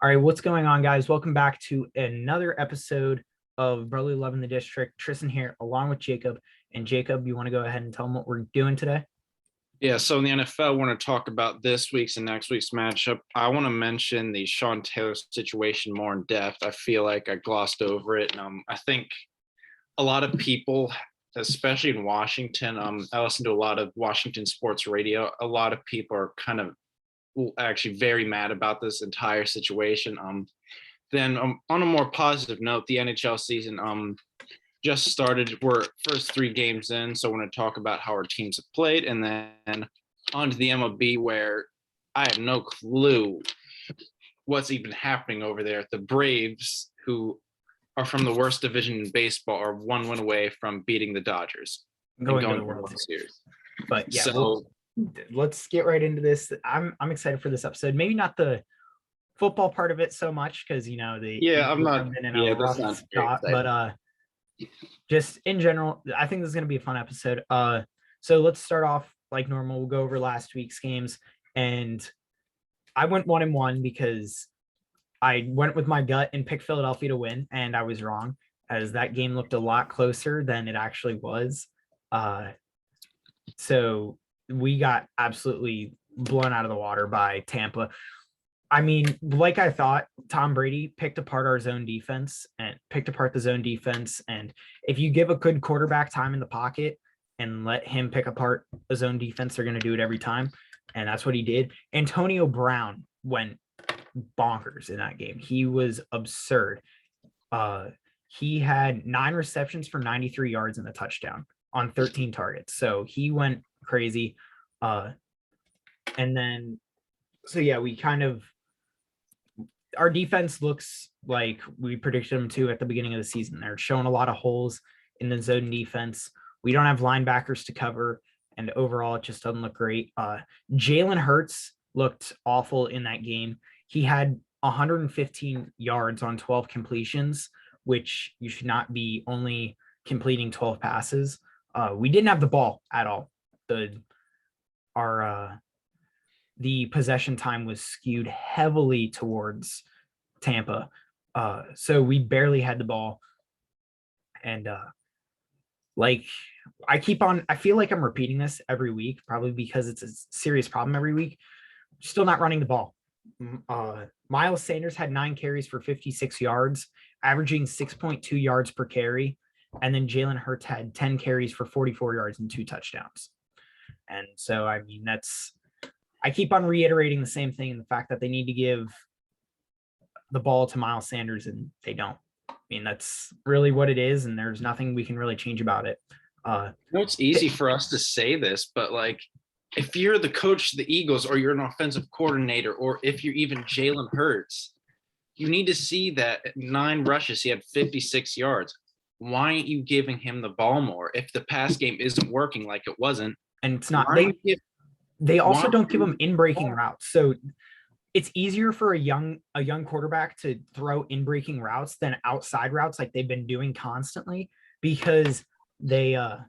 All right, what's going on, guys? Welcome back to another episode of Brotherly Love in the District. Tristan here, along with Jacob. And Jacob, you want to go ahead and tell them what we're doing today? Yeah, so in the NFL, I want to talk about this week's and next week's matchup. I want to mention the Sean Taylor situation more in depth. I feel like I glossed over it. And I think a lot of people, especially in Washington, I listen to a lot of Washington sports radio. A lot of people are kind of actually very mad about this entire situation. Then on a more positive note, the NHL season just started. We're first 3 games in, so I want to talk about how our teams have played, and then on to the MLB, where I have no clue what's even happening over there. The Braves, who are from the worst division in baseball, are 1 win away from beating the Dodgers and Going to going the to the World World Series. Series. But yeah, So let's get right into this. I'm excited for this episode. Maybe not the football part of it so much because the I'm Eagles not. have been in Yeah, a that's rough not very spot, exciting. but just in general, I think this is going to be a fun episode. So let's start off like normal. We'll go over last week's games, and I went 1-1 because I went with my gut and picked Philadelphia to win, and I was wrong, as that game looked a lot closer than it actually was. So we got absolutely blown out of the water by Tampa. I mean, like I thought, Tom Brady picked apart our zone defense and picked apart the zone defense. And if you give a good quarterback time in the pocket and let him pick apart a zone defense, they're going to do it every time. And that's what he did. Antonio Brown went bonkers in that game. He was absurd. He had 9 receptions for 93 yards and a touchdown on 13 targets. So he went crazy. And then, so yeah, our defense looks like we predicted them to at the beginning of the season. They're showing a lot of holes in the zone defense. We don't have linebackers to cover, and overall, it just doesn't look great. Jalen Hurts looked awful in that game. He had 115 yards on 12 completions, which you should not be only completing 12 passes. We didn't have the ball at all. The possession time was skewed heavily towards Tampa. So we barely had the ball. And I feel like I'm repeating this every week, probably because it's a serious problem every week. Still not running the ball. Miles Sanders had 9 carries for 56 yards, averaging 6.2 yards per carry. And then Jalen Hurts had 10 carries for 44 yards and 2 touchdowns. And so, I mean, I keep on reiterating the same thing, in the fact that they need to give the ball to Miles Sanders, and they don't. I mean, that's really what it is, and there's nothing we can really change about it. It's easy for us to say this, but like, if you're the coach of the Eagles, or you're an offensive coordinator, or if you're even Jalen Hurts, you need to see that 9 rushes, he had 56 yards. Why aren't you giving him the ball more? If the pass game isn't working like it wasn't, and it's not. They also don't give them in-breaking routes. So it's easier for a young quarterback to throw in-breaking routes than outside routes like they've been doing constantly, because if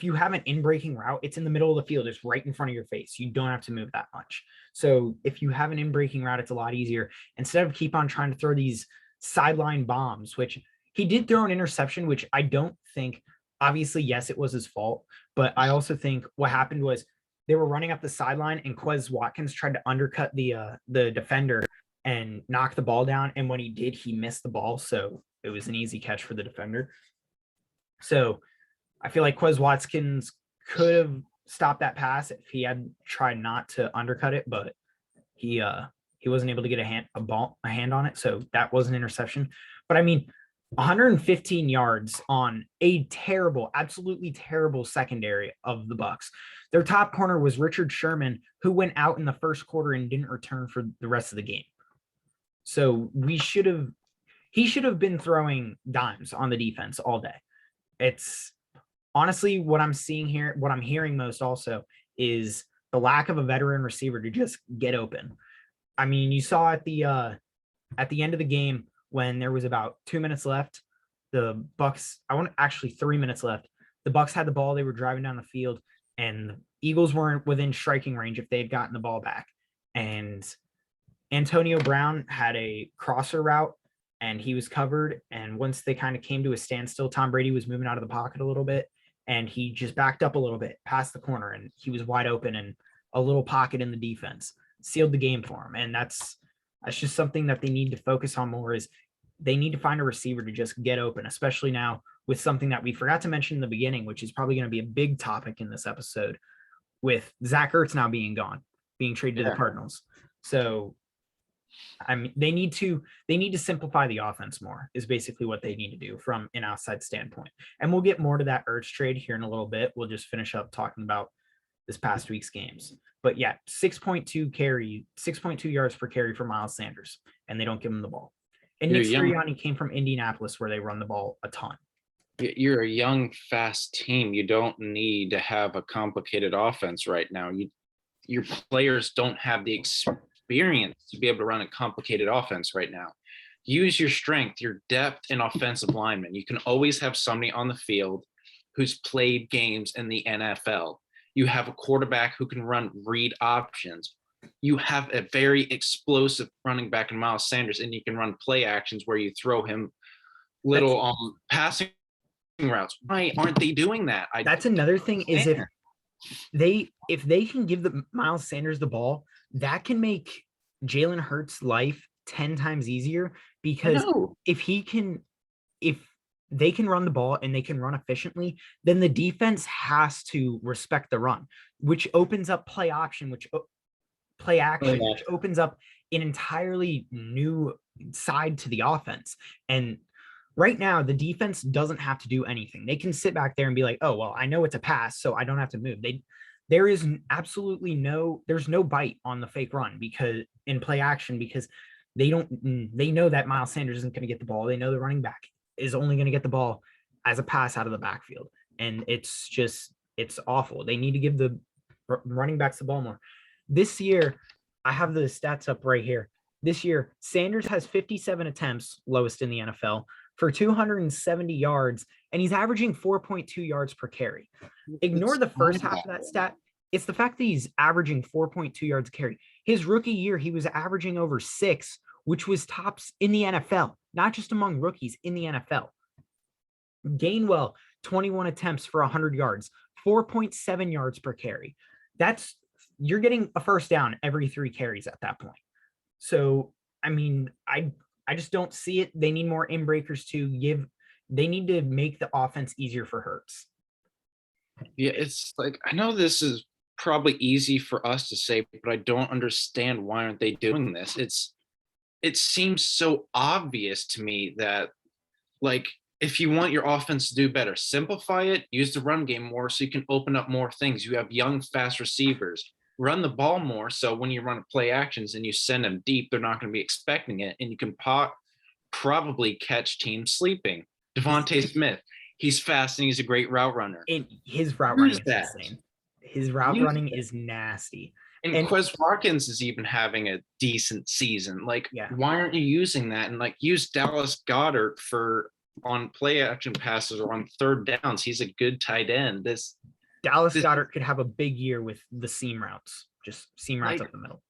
you have an in-breaking route, it's in the middle of the field. It's right in front of your face. You don't have to move that much. So if you have an in-breaking route, it's a lot easier, instead of keep on trying to throw these sideline bombs, which he did throw an interception, which I don't think, obviously, yes, it was his fault, but I also think what happened was they were running up the sideline and Quez Watkins tried to undercut the defender and knock the ball down. And when he did, he missed the ball. So it was an easy catch for the defender. So I feel like Quez Watkins could have stopped that pass if he had tried not to undercut it, but he wasn't able to get a hand on it. So that was an interception. But I mean, 115 yards on a terrible, absolutely terrible secondary of the Bucks. Their top corner was Richard Sherman, who went out in the first quarter and didn't return for the rest of the game. So he should have been throwing dimes on the defense all day. It's honestly what I'm seeing here, what I'm hearing most also is the lack of a veteran receiver to just get open. I mean, you saw at the end of the game, when there was about 2 minutes left, the Bucks, 3 minutes left. The Bucks had the ball. They were driving down the field, and the Eagles weren't within striking range if they had gotten the ball back. And Antonio Brown had a crosser route and he was covered. And once they kind of came to a standstill, Tom Brady was moving out of the pocket a little bit and he just backed up a little bit past the corner and he was wide open and a little pocket in the defense sealed the game for him. And that's just something that they need to focus on more is they need to find a receiver to just get open, especially now with something that we forgot to mention in the beginning, which is probably going to be a big topic in this episode with Zach Ertz now being gone, being traded to the Cardinals. So I mean, they need to simplify the offense more is basically what they need to do from an outside standpoint. And we'll get more to that Ertz trade here in a little bit. We'll just finish up talking about this past week's games. But yeah, 6.2 yards per carry for Miles Sanders, and they don't give him the ball. And Nick Sirianni came from Indianapolis where they run the ball a ton. You're a young, fast team. You don't need to have a complicated offense right now. Your players don't have the experience to be able to run a complicated offense right now. Use your strength, your depth and offensive linemen. You can always have somebody on the field who's played games in the NFL. You have a quarterback who can run read options. You have a very explosive running back in Miles Sanders, and you can run play actions where you throw him little passing routes. Why aren't they doing that? That's another thing is if they can give the Miles Sanders the ball, that can make Jalen Hurts' life 10 times easier because if they can run the ball and they can run efficiently, then the defense has to respect the run, which opens up play action, which opens up an entirely new side to the offense. And right now, the defense doesn't have to do anything. They can sit back there and be like, oh, well, I know it's a pass, so I don't have to move. There is absolutely there's no bite on the fake run because in play action, because they know that Miles Sanders isn't going to get the ball. They know the running back is only going to get the ball as a pass out of the backfield. And it's awful. They need to give the running backs the ball more. This year, I have the stats up right here. This year, Sanders has 57 attempts, lowest in the NFL, for 270 yards, and he's averaging 4.2 yards per carry. Ignore the first half of that stat. It's the fact that he's averaging 4.2 yards a carry. His rookie year, he was averaging over 6, which was tops in the NFL, not just among rookies in the NFL. Gainwell, 21 attempts for 100 yards, 4.7 yards per carry. You're getting a first down every 3 carries at that point. So, I mean, I just don't see it. They need more inbreakers they need to make the offense easier for Hurts. Yeah, it's like, I know this is probably easy for us to say, but I don't understand why aren't they doing this? It seems so obvious to me that, like, if you want your offense to do better, simplify it, use the run game more so you can open up more things. You have young, fast receivers. Run the ball more so when you run play actions and you send them deep, they're not going to be expecting it, and you can probably catch teams sleeping. Devontae Smith, he's fast and he's a great route runner. And his route running is insane. His route running is nasty. And Quez Watkins is even having a decent season. Like, why aren't you using that? And like, use Dallas Goedert on play action passes or on third downs. He's a good tight end. Dallas Goedert could have a big year with the seam routes, just seam routes up the middle.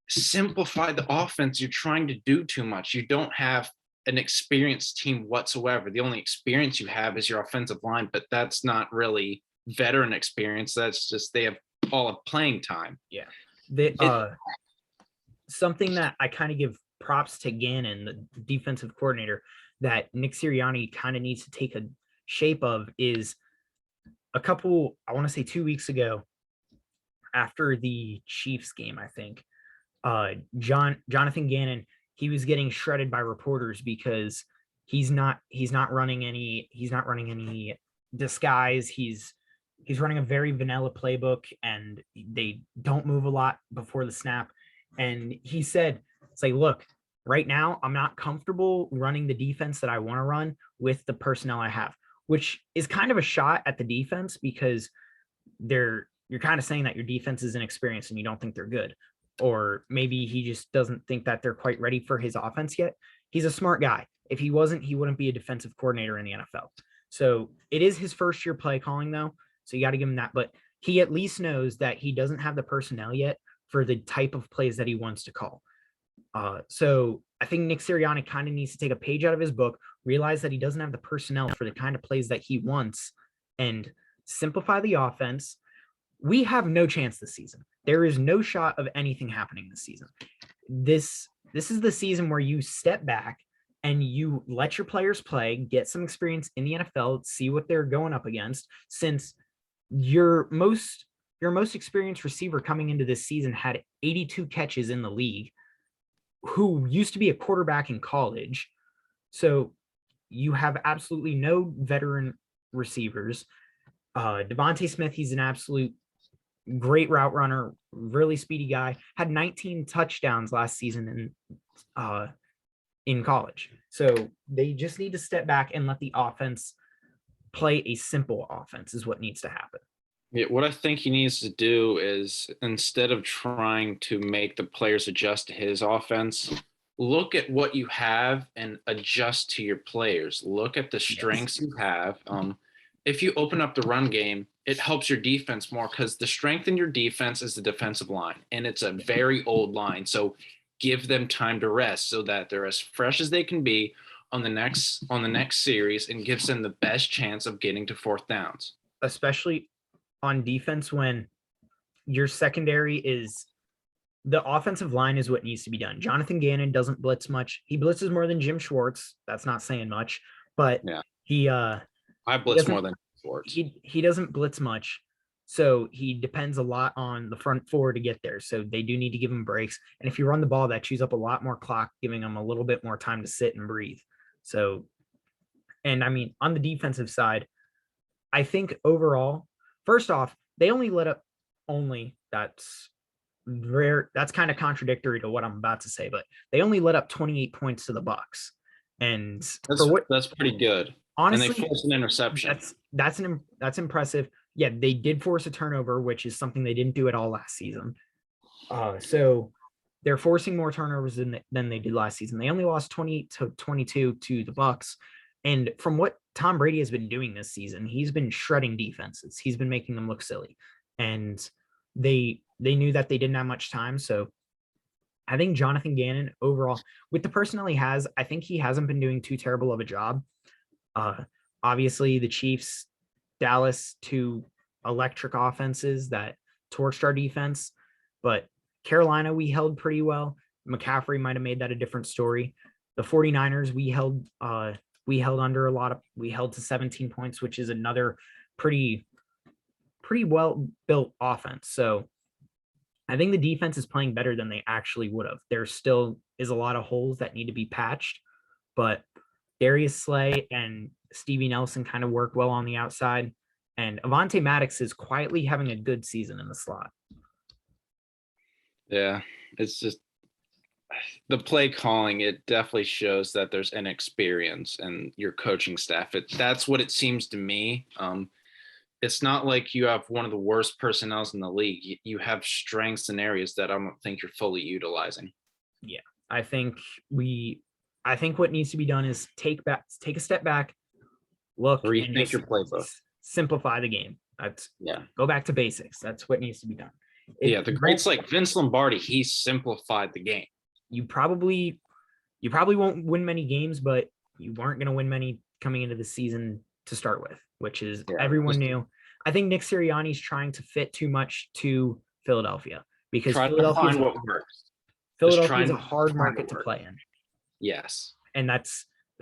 Simplify the offense. You're trying to do too much. You don't have an experienced team whatsoever. The only experience you have is your offensive line, but that's not really veteran experience. That's just they have all of playing time. Yeah. Something that I kind of give props to Gannon, the defensive coordinator, that Nick Sirianni kind of needs to take a shape of is I want to say 2 weeks ago, after the Chiefs game, I think, Jonathan Gannon, he was getting shredded by reporters because he's not running any disguise. He's running a very vanilla playbook and they don't move a lot before the snap. And he said, it's like, look, right now I'm not comfortable running the defense that I want to run with the personnel I have, which is kind of a shot at the defense because you're kind of saying that your defense is inexperienced and you don't think they're good. Or maybe he just doesn't think that they're quite ready for his offense yet. He's a smart guy. If he wasn't, he wouldn't be a defensive coordinator in the NFL. So it is his first year play calling though. So you got to give him that, but he at least knows that he doesn't have the personnel yet for the type of plays that he wants to call. So I think Nick Sirianni kind of needs to take a page out of his book, realize that he doesn't have the personnel for the kind of plays that he wants, and simplify the offense. We have no chance this season. There is no shot of anything happening this season. This is the season where you step back and you let your players play, get some experience in the NFL, see what they're going up against. Since your most experienced receiver coming into this season had 82 catches in the league, who used to be a quarterback in college. So you have absolutely no veteran receivers. Devontae Smith, he's an absolute great route runner, really speedy guy. Had 19 touchdowns last season in college. So they just need to step back and let the offense play a simple offense is what needs to happen. Yeah, what I think he needs to do is instead of trying to make the players adjust to his offense, look at what you have and adjust to your players. Look at the strengths you have. If you open up the run game, it helps your defense more because the strength in your defense is the defensive line, and it's a very old line. So give them time to rest so that they're as fresh as they can be on the next series and gives them the best chance of getting to fourth downs. Especially on defense when your secondary is the offensive line is what needs to be done. Jonathan Gannon doesn't blitz much. He blitzes more than Jim Schwartz. That's not saying much, but I blitz more than Schwartz. He doesn't blitz much. So he depends a lot on the front four to get there. So they do need to give him breaks. And if you run the ball, that chews up a lot more clock, giving them a little bit more time to sit and breathe. So, and I mean, on the defensive side, I think overall, first off, they only let up that's rare. That's kind of contradictory to what I'm about to say, but they only let up 28 points to the Bucks. And that's pretty good. Honestly, and they forced an interception. That's impressive. Yeah, they did force a turnover, which is something they didn't do at all last season. So they're forcing more turnovers than they did last season. They only lost 28-22 to the Bucks. And from what Tom Brady has been doing this season, he's been shredding defenses. He's been making them look silly. And they knew that they didn't have much time. So I think Jonathan Gannon overall, with the personnel he has, I think he hasn't been doing too terrible of a job. Obviously the Chiefs, Dallas, two electric offenses that torched our defense, but Carolina, we held pretty well. McCaffrey might have made that a different story. The 49ers, we held under a lot of, we held to 17 points, which is another pretty well built offense. So I think the defense is playing better than they actually would have. There still is a lot of holes that need to be patched, but Darius Slay and Stevie Nelson kind of work well on the outside. And Avonte Maddox is quietly having a good season in the slot. Yeah, it's just the play calling. It definitely shows that there's inexperience in your coaching staff. That's what it seems to me. It's not like you have one of the worst personnels in the league. You have strengths in areas that I don't think you're fully utilizing. Yeah, I think what needs to be done is take a step back, look, rethink your playbook, simplify the game. Go back to basics. That's what needs to be done. The greats like Vince Lombardi, he simplified the game. You probably won't win many games, but you weren't going to win many coming into the season to start with, which is everyone knew. I think Nick Sirianni's trying to fit too much to Philadelphia because Philadelphia is a hard market to play in. Yes. And that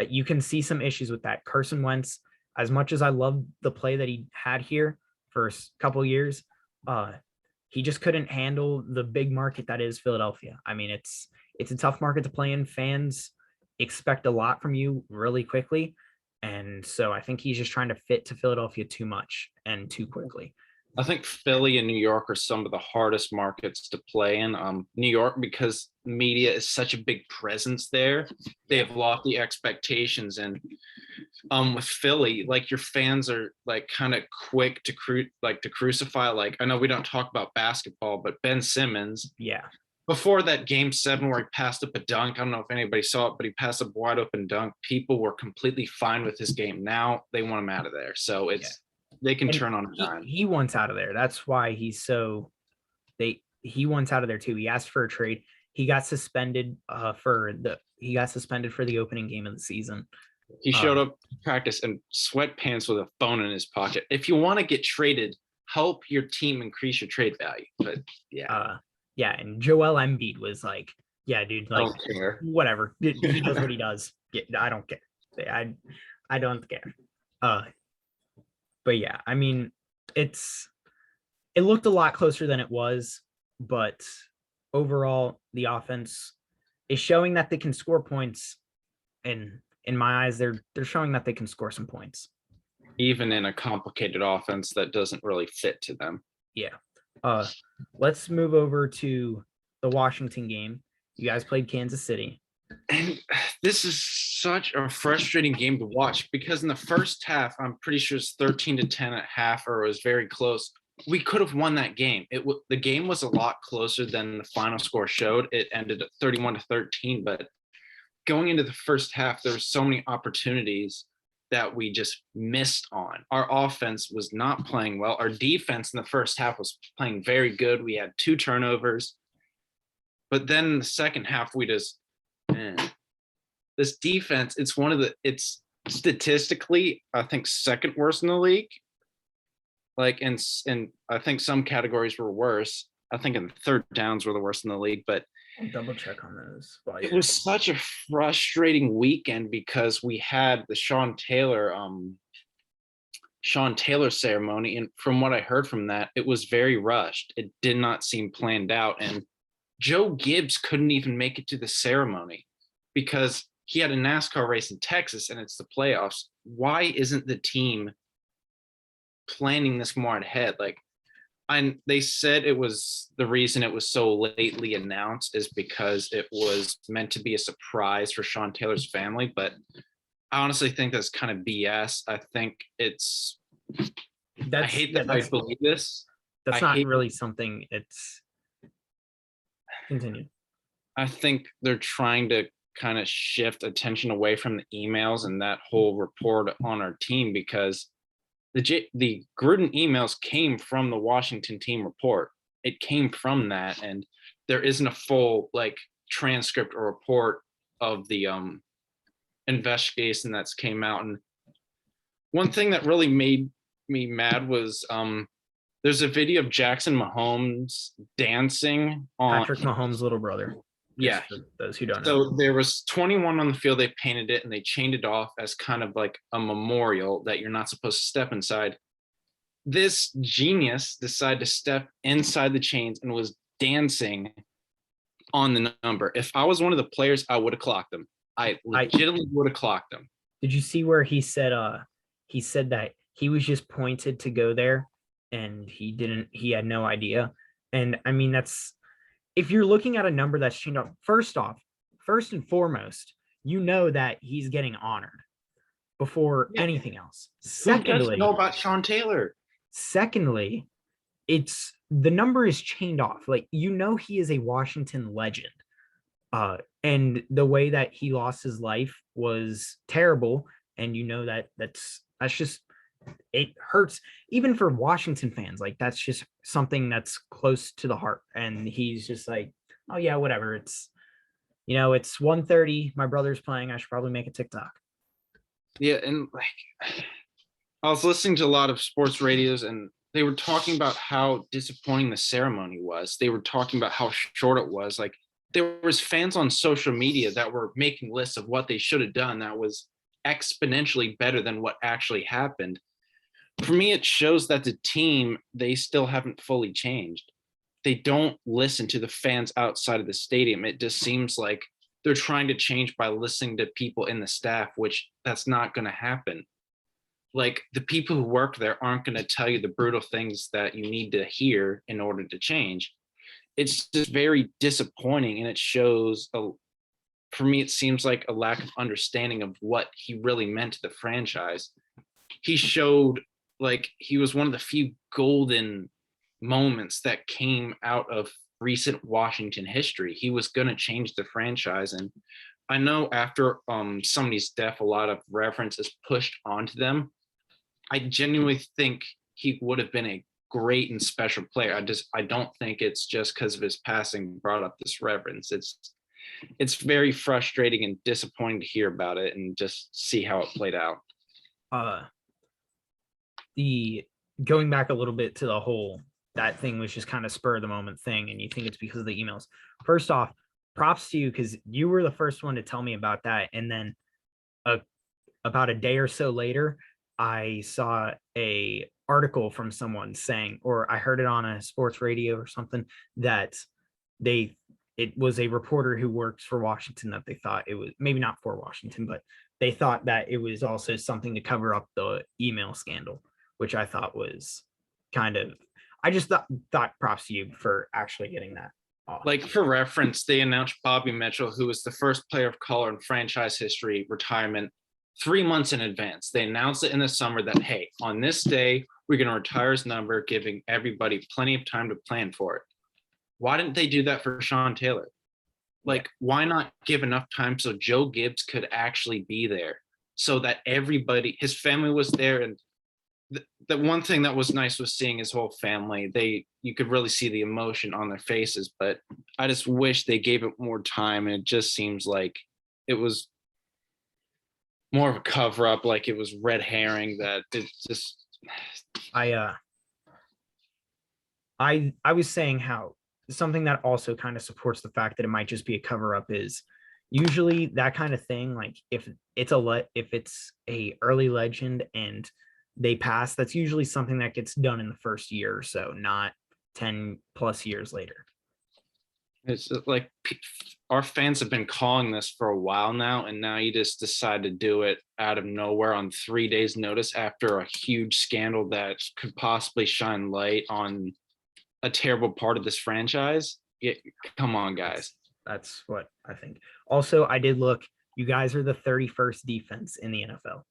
you can see some issues with that. Carson Wentz, as much as I love the play that he had here for a couple of years, he just couldn't handle the big market that is Philadelphia. I mean, it's a tough market to play in. Fans expect a lot from you really quickly. And so I think he's just trying to fit to Philadelphia too much and too quickly. I think Philly and New York are some of the hardest markets to play in. New York, because media is such a big presence there, they have lofty expectations. And with Philly, like your fans are like kind of quick to crucify. Like I know we don't talk about basketball, but Ben Simmons. Yeah. Before that game 7 where he passed up a dunk, I don't know if anybody saw it, but he passed up a wide open dunk. People were completely fine with his game. Now they want him out of there. So they can turn on a dime. He wants out of there. That's why he wants out of there too. He asked for a trade. he got suspended for the opening game of the season. He showed up to practice in sweatpants with a phone in his pocket. If you want to get traded, help your team increase your trade value. But yeah, and Joel Embiid was like, yeah, dude, I like don't care. whatever. He does what he does. Yeah, I don't care. I don't care. But yeah, I mean, it looked a lot closer than it was, but overall, the offense is showing that they can score points, and in my eyes, they're showing that they can score some points. Even in a complicated offense that doesn't really fit to them. Yeah. Let's move over to the Washington game. You guys played Kansas City. And this is such a frustrating game to watch because in the first half, I'm pretty sure it's 13-10 at half, or it was very close. We could have won that game. The game was a lot closer than the final score showed. It ended at 31-13, but going into the first half, there were so many opportunities that we just missed on. Our offense was not playing well. Our defense in the first half was playing very good. We had 2 turnovers. But then in the second half, we just, this defense, it's statistically, I think, second worst in the league. Like, and I think some categories were worse. I think in third downs were the worst in the league, but I'll double check on those. it was such a frustrating weekend because we had the Sean Taylor ceremony, and from what I heard from that, it was very rushed. It did not seem planned out, and Joe Gibbs couldn't even make it to the ceremony because he had a NASCAR race in Texas and it's the playoffs. Why isn't the team planning this more ahead? Like, they said it was the reason it was so lately announced is because it was meant to be a surprise for Sean Taylor's family. But I honestly think that's kind of BS. I think I hate that I believe this. That's not really something. It's continued. I think they're trying to kind of shift attention away from the emails and that whole report on our team because the Gruden emails came from the Washington team report. It came from that, and there isn't a full transcript or report of the investigation that's came out. And one thing that really made me mad was there's a video of Jackson Mahomes dancing on Patrick Mahomes' little brother. Yeah. For those who don't know. So there was 21 on the field. They painted it and they chained it off as kind of like a memorial that you're not supposed to step inside. This genius decided to step inside the chains and was dancing on the number. If I was one of the players, I would have clocked them. I legitimately would have clocked them. Did you see where he said that he was just pointed to go there and he had no idea? And I mean, if you're looking at a number that's changed up, first and foremost, you know that he's getting honored before anything else. Secondly, who doesn't know about Sean Taylor? Secondly, it's the number is chained off. Like, you know, he is a Washington legend. And the way that he lost his life was terrible. And you know that's just, it hurts even for Washington fans. Like, that's just something that's close to the heart. And he's just like, oh yeah, whatever. It's 1:30. My brother's playing. I should probably make a TikTok. Yeah. And I was listening to a lot of sports radios and they were talking about how disappointing the ceremony was. They were talking about how short it was. Like, there was fans on social media that were making lists of what they should have done that was exponentially better than what actually happened. For me, it shows that the team, they still haven't fully changed. They don't listen to the fans outside of the stadium. It just seems like they're trying to change by listening to people in the staff, which that's not going to happen. Like, the people who work there aren't going to tell you the brutal things that you need to hear in order to change. It's just very disappointing, and it shows for me, it seems like a lack of understanding of what he really meant to the franchise. He showed like he was one of the few golden moments that came out of recent Washington history. He was going to change the franchise. And I know after somebody's death, a lot of reference is pushed onto them. I genuinely think he would have been a great and special player. I don't think it's just because of his passing brought up this reverence. It's very frustrating and disappointing to hear about it and just see how it played out. The going back a little bit to the whole that thing was just kind of spur of the moment thing, and you think it's because of the emails. First off, props to you because you were the first one to tell me about that, and then about a day or so later, I saw a article from someone saying, or I heard it on a sports radio or something, that it was a reporter who works for Washington that they thought it was, maybe not for Washington, but they thought that it was also something to cover up the email scandal, which I thought was kind of, I just thought props to you for actually getting that off. Like, for reference, they announced Bobby Mitchell, who was the first player of color in franchise history, retirement 3 months in advance. They announced it in the summer that, hey, on this day, we're going to retire his number, giving everybody plenty of time to plan for it. Why didn't they do that for Sean Taylor? Like, why not give enough time so Joe Gibbs could actually be there, so that everybody, his family was there? And the one thing that was nice was seeing his whole family. You could really see the emotion on their faces, but I just wish they gave it more time. And it just seems like it was more of a cover up, like it was red herring. That it's just, I was saying how something that also kind of supports the fact that it might just be a cover up is usually that kind of thing. Like if it's a early legend and they pass, that's usually something that gets done in the first year or so, not 10 plus years later. it's like our fans have been calling this for a while now, and now you just decide to do it out of nowhere on 3 days notice after a huge scandal that could possibly shine light on a terrible part of this franchise. Come on, guys. That's what I think. Also, I did look, you guys are the 31st defense in the NFL.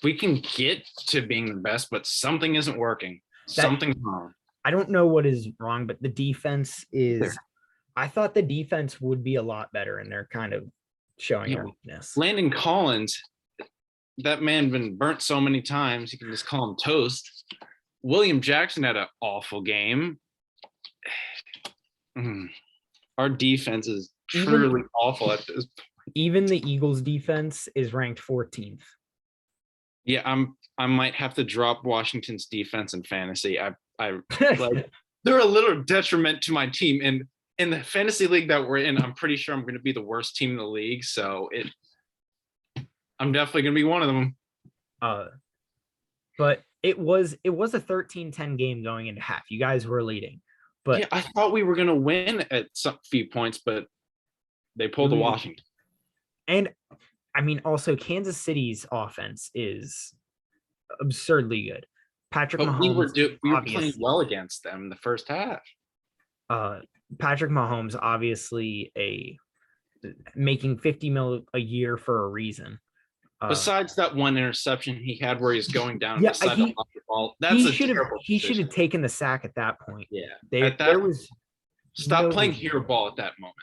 We can get to being the best, but something isn't working. Something's wrong. I don't know what is wrong, but the defense is, I thought the defense would be a lot better, and they're kind of showing a weakness. Landon Collins, that man been burnt so many times, you can just call him toast. William Jackson had an awful game. Our defense is truly awful at this point. Even the Eagles defense is ranked 14th. Yeah, I might have to drop Washington's defense in fantasy. I like, they're a little detriment to my team. And in the fantasy league that we're in, I'm pretty sure I'm going to be the worst team in the league. So I'm definitely going to be one of them. But it was a 13-10 game going into half. You guys were leading. But yeah, I thought we were going to win at some few points, but they pulled the Washington. And I mean, also Kansas City's offense is absurdly good. Patrick Mahomes. We were playing well against them in the first half. Patrick Mahomes obviously making $50 million a year for a reason. Besides that one interception he had where he's going down beside the ball, he should have taken the sack at that point. Yeah, stop playing hero ball at that moment.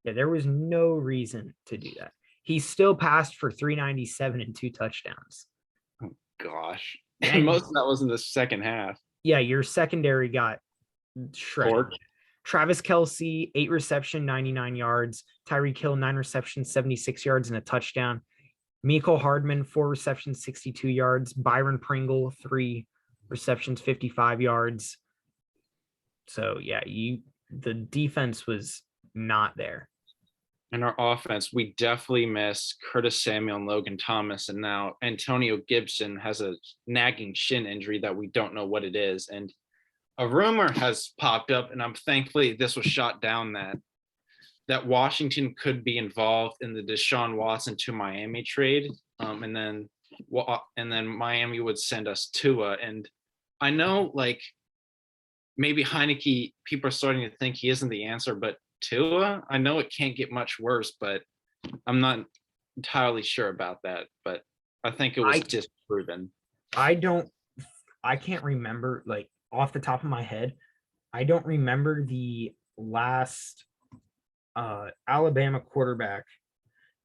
Yeah, there was no reason to do that. He still passed for 397 and 2 touchdowns. Oh gosh, and most of that was in the second half. Yeah, your secondary got shredded. Travis Kelce, 8 reception, 99 yards. Tyreek Hill, 9 receptions, 76 yards and a touchdown. Mecole Hardman, 4 receptions, 62 yards. Byron Pringle, 3 receptions, 55 yards. So yeah, the defense was not there. And our offense, we definitely miss Curtis Samuel and Logan Thomas. And now Antonio Gibson has a nagging shin injury that we don't know what it is. And a rumor has popped up, and I'm thankfully this was shot down, that Washington could be involved in the Deshaun Watson to Miami trade. And then Miami would send us Tua. And I know, like, maybe Heineke, people are starting to think he isn't the answer, but Tua, I know it can't get much worse, but I'm not entirely sure about that. But I think it was disproven. I can't remember, like, off the top of my head, I don't remember the last Alabama quarterback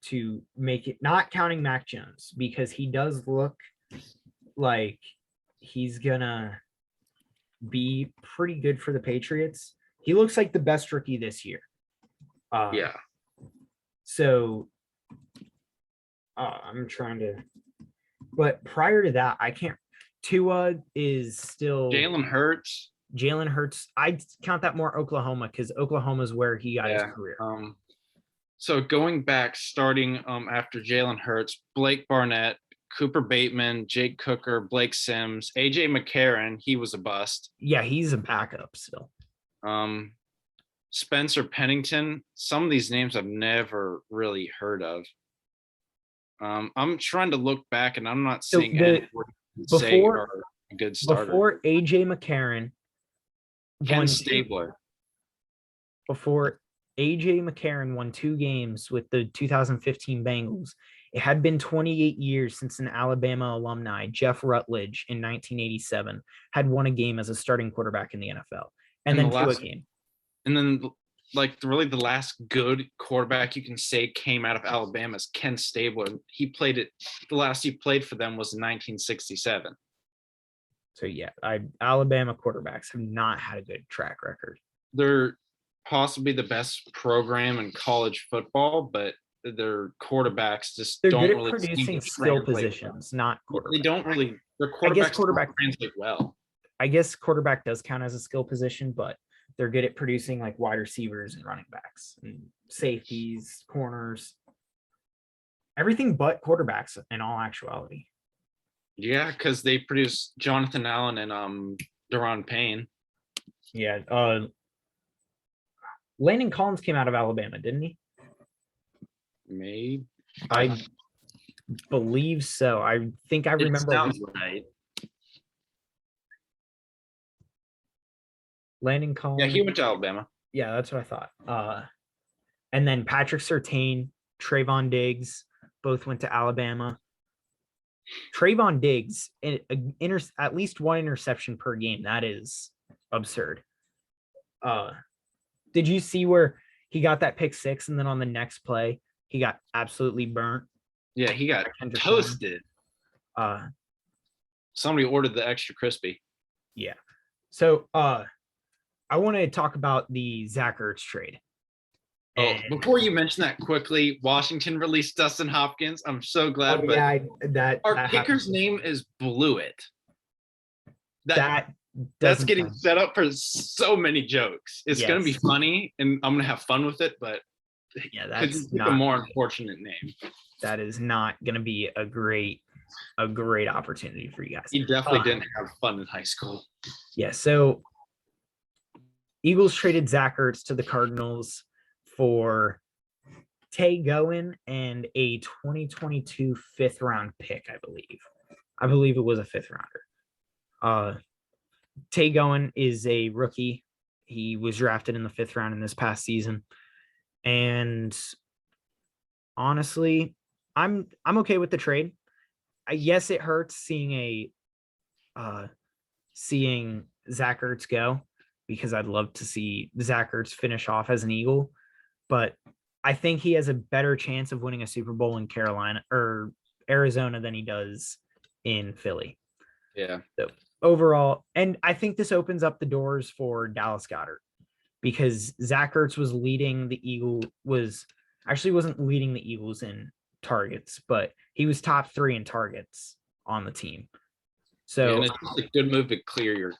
to make it, not counting Mac Jones, because he does look like he's gonna be pretty good for the Patriots. He looks like the best rookie this year. Yeah. So I'm trying to, but prior to that, I can't. Tua is still Jalen Hurts. Jalen Hurts. I count that more Oklahoma because Oklahoma is where he got his Yeah. career. So going back, starting after Jalen Hurts, Blake Barnett, Cooper Bateman, Jake Cooker, Blake Sims, AJ McCarron, he was a bust. Yeah, he's a backup still. Spencer Pennington, some of these names I've never really heard of. I'm trying to look back and I'm not So seeing the- any say before- are a good starter. Before AJ McCarron Ken won Stabler. before AJ McCarron won 2 games with the 2015 Bengals, it had been 28 years since an Alabama alumni, Jeff Rutledge, in 1987, had won a game as a starting quarterback in the NFL. And then Tua came. And then, like, really the last good quarterback you can say came out of Alabama is Ken Stabler. He played it. The last he played for them was in 1967. So yeah, Alabama quarterbacks have not had a good track record. They're possibly the best program in college football, but their quarterbacks just They're don't good at really producing skill positions, not quarterback. They don't really. Their I guess quarterbacks quarterback- don't translate well. I guess quarterback does count as a skill position, but they're good at producing like wide receivers and running backs and safeties, corners, everything but quarterbacks in all actuality. Yeah, because they produce Jonathan Allen and Daron Payne. Yeah. Landon Collins came out of Alabama, didn't he? Maybe. I believe so. I think I remember. Sounds right. Landon Collins. Yeah, he went to Alabama. Yeah, that's what I thought. And then Patrick Surtain, Trayvon Diggs, both went to Alabama. Trayvon Diggs, at least 1 interception per game. That is absurd. Did you see where he got that pick 6 and then on the next play he got absolutely burnt? Yeah, he got Kendrick toasted. Somebody ordered the extra crispy. Yeah. So I want to talk about the Zach Ertz trade. Oh, before you mention that quickly, Washington released Dustin Hopkins. I'm so glad. Oh, but yeah, our kicker's name is Blewett. That that's getting set up for so many jokes. It's Yes. going to be funny, and I'm going to have fun with it. But yeah, that's that's a not more unfortunate name. That is not going to be a great opportunity for you guys. He definitely didn't have fun in high school. Yeah. So Eagles traded Zach Ertz to the Cardinals for Tay Gowan and a 2022 5th round pick, I believe. I believe it was a 5th rounder. Tay Gowan is a rookie. He was drafted in the 5th round in this past season. And honestly, I'm okay with the trade. Yes, it hurts seeing Zach Ertz go, because I'd love to see Zach Ertz finish off as an Eagle, but I think he has a better chance of winning a Super Bowl in Carolina or Arizona than he does in Philly. Yeah. So overall, and I think this opens up the doors for Dallas Goedert, because Zach Ertz wasn't leading the Eagles in targets, but he was top 3 in targets on the team. So and it's just a good move to clear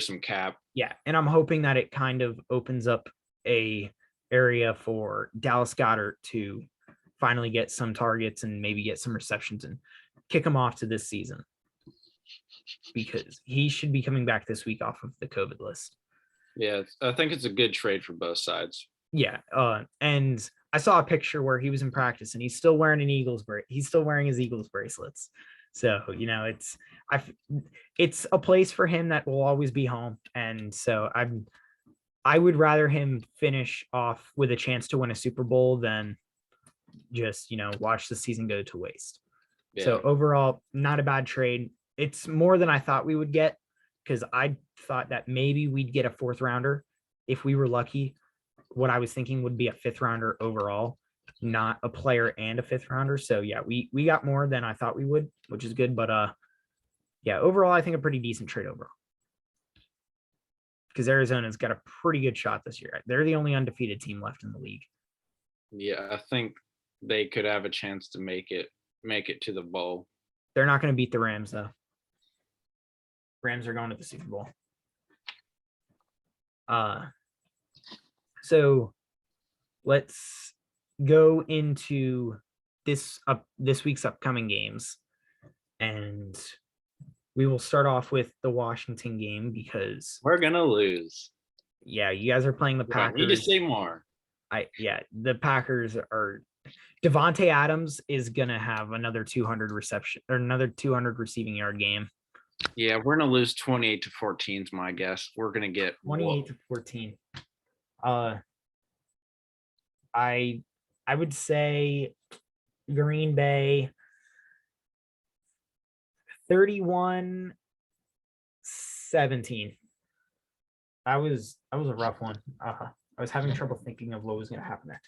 some cap. Yeah, and I'm hoping that it kind of opens up a area for Dallas Goedert to finally get some targets and maybe get some receptions and kick him off to this season, because he should be coming back this week off of the COVID list. Yeah, I think it's a good trade for both sides. Yeah, and I saw a picture where he was in practice and he's still wearing he's still wearing his Eagles bracelets. So, it's a place for him that will always be home. And so I would rather him finish off with a chance to win a Super Bowl than just, watch the season go to waste. Yeah. So overall, not a bad trade. It's more than I thought we would get, because I thought that maybe we'd get a 4th rounder if we were lucky. What I was thinking would be a 5th rounder overall, not a player and a 5th rounder. So yeah, we got more than I thought we would, which is good. But yeah, overall, I think a pretty decent trade overall. because Arizona's got a pretty good shot this year. They're the only undefeated team left in the league. Yeah, I think they could have a chance to make it to the bowl. They're not going to beat the Rams, though. Rams are going to the Super Bowl. So let's go into this week's upcoming games, and we will start off with the Washington game because we're gonna lose. Yeah, you guys are playing the Packers. Need to say more. The Packers are. Devontae Adams is gonna have another 200 reception or another 200 receiving yard game. Yeah, we're gonna lose 28-14 is my guess. We're gonna get 28-14. I would say Green Bay 31-17. That was a rough one. I was having trouble thinking of what was going to happen there.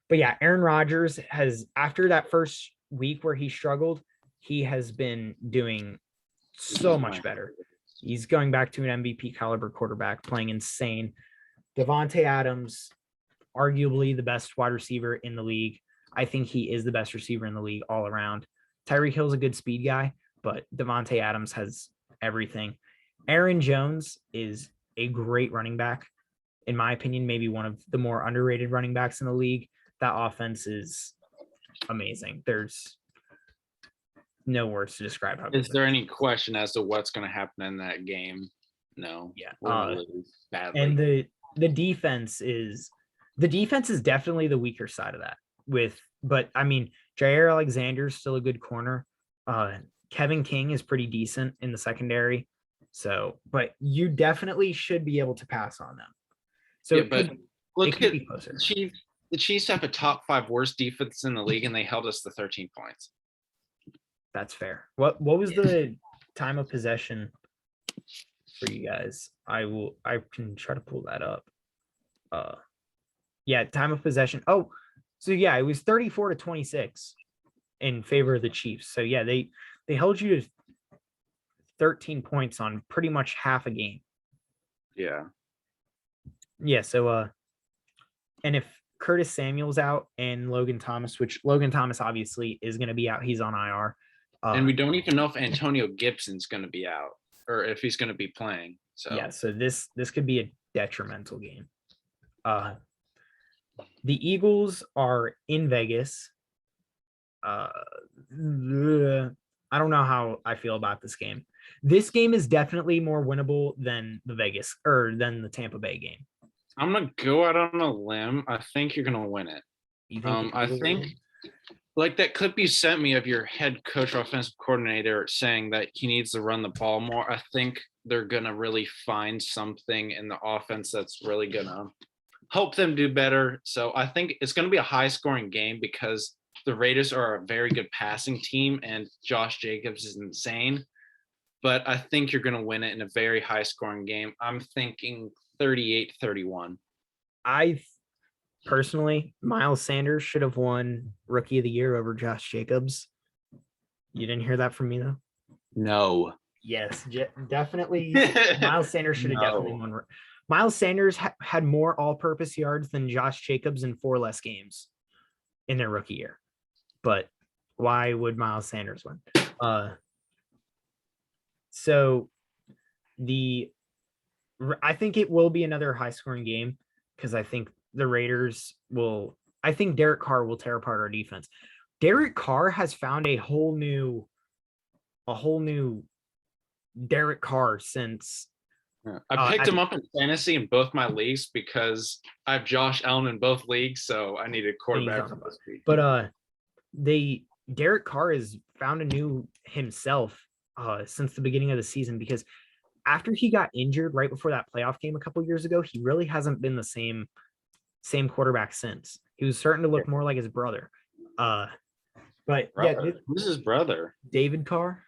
But yeah, Aaron Rodgers has, after that first week where he struggled, he has been doing so much better. He's going back to an MVP caliber quarterback, playing insane. Devontae Adams, arguably the best wide receiver in the league. I think he is the best receiver in the league all around. Tyreek Hill's a good speed guy, but Devontae Adams has everything. Aaron Jones is a great running back. In my opinion, maybe one of the more underrated running backs in the league. That offense is amazing. There's no words to describe how. Is there any question as to what's going to happen in that game? No. Yeah. Badly. And the defense is definitely the weaker side of that. But I mean, Jair Alexander's still a good corner. Kevin King is pretty decent in the secondary. So, but you definitely should be able to pass on them. So yeah, but look at the Chiefs have a top 5 worst defense in the league, and they held us to 13 points. That's fair. What was the time of possession for you guys? I can try to pull that up. Yeah, time of possession. Oh, so yeah, it was 34-26 in favor of the Chiefs. So yeah, they held you to 13 points on pretty much half a game. Yeah. Yeah, so and if Curtis Samuel's out and Logan Thomas, which Logan Thomas obviously is going to be out, he's on IR. And we don't even know if Antonio Gibson's going to be out or if he's going to be playing. So yeah, so this could be a detrimental game. The Eagles are in Vegas. I don't know how I feel about this game. This game is definitely more winnable than than the Tampa Bay game. I'm gonna go out on a limb. I think you're gonna win it. I think like that clip you sent me of your head coach or offensive coordinator saying that he needs to run the ball more. I think they're gonna really find something in the offense that's really gonna help them do better. So I think it's gonna be a high scoring game because the Raiders are a very good passing team and Josh Jacobs is insane. But I think you're gonna win it in a very high scoring game. I'm thinking 38-31. I personally, Miles Sanders should have won Rookie of the Year over Josh Jacobs. You didn't hear that from me, though? No. Yes, definitely. Miles Sanders should have definitely won. Miles Sanders had more all-purpose yards than Josh Jacobs in 4 less games in their rookie year. But why would Miles Sanders win? So I think it will be another high-scoring game because I think the Raiders will. I think Derek Carr will tear apart our defense. Derek Carr has found a whole new Derek Carr since. I picked him up in fantasy in both my leagues because I have Josh Allen in both leagues, so I needed quarterback. But Derek Carr has found a new himself since the beginning of the season because after he got injured right before that playoff game a couple years ago, he really hasn't been the same quarterback since. He was starting to look more like his brother. But yeah, who's his brother? David Carr.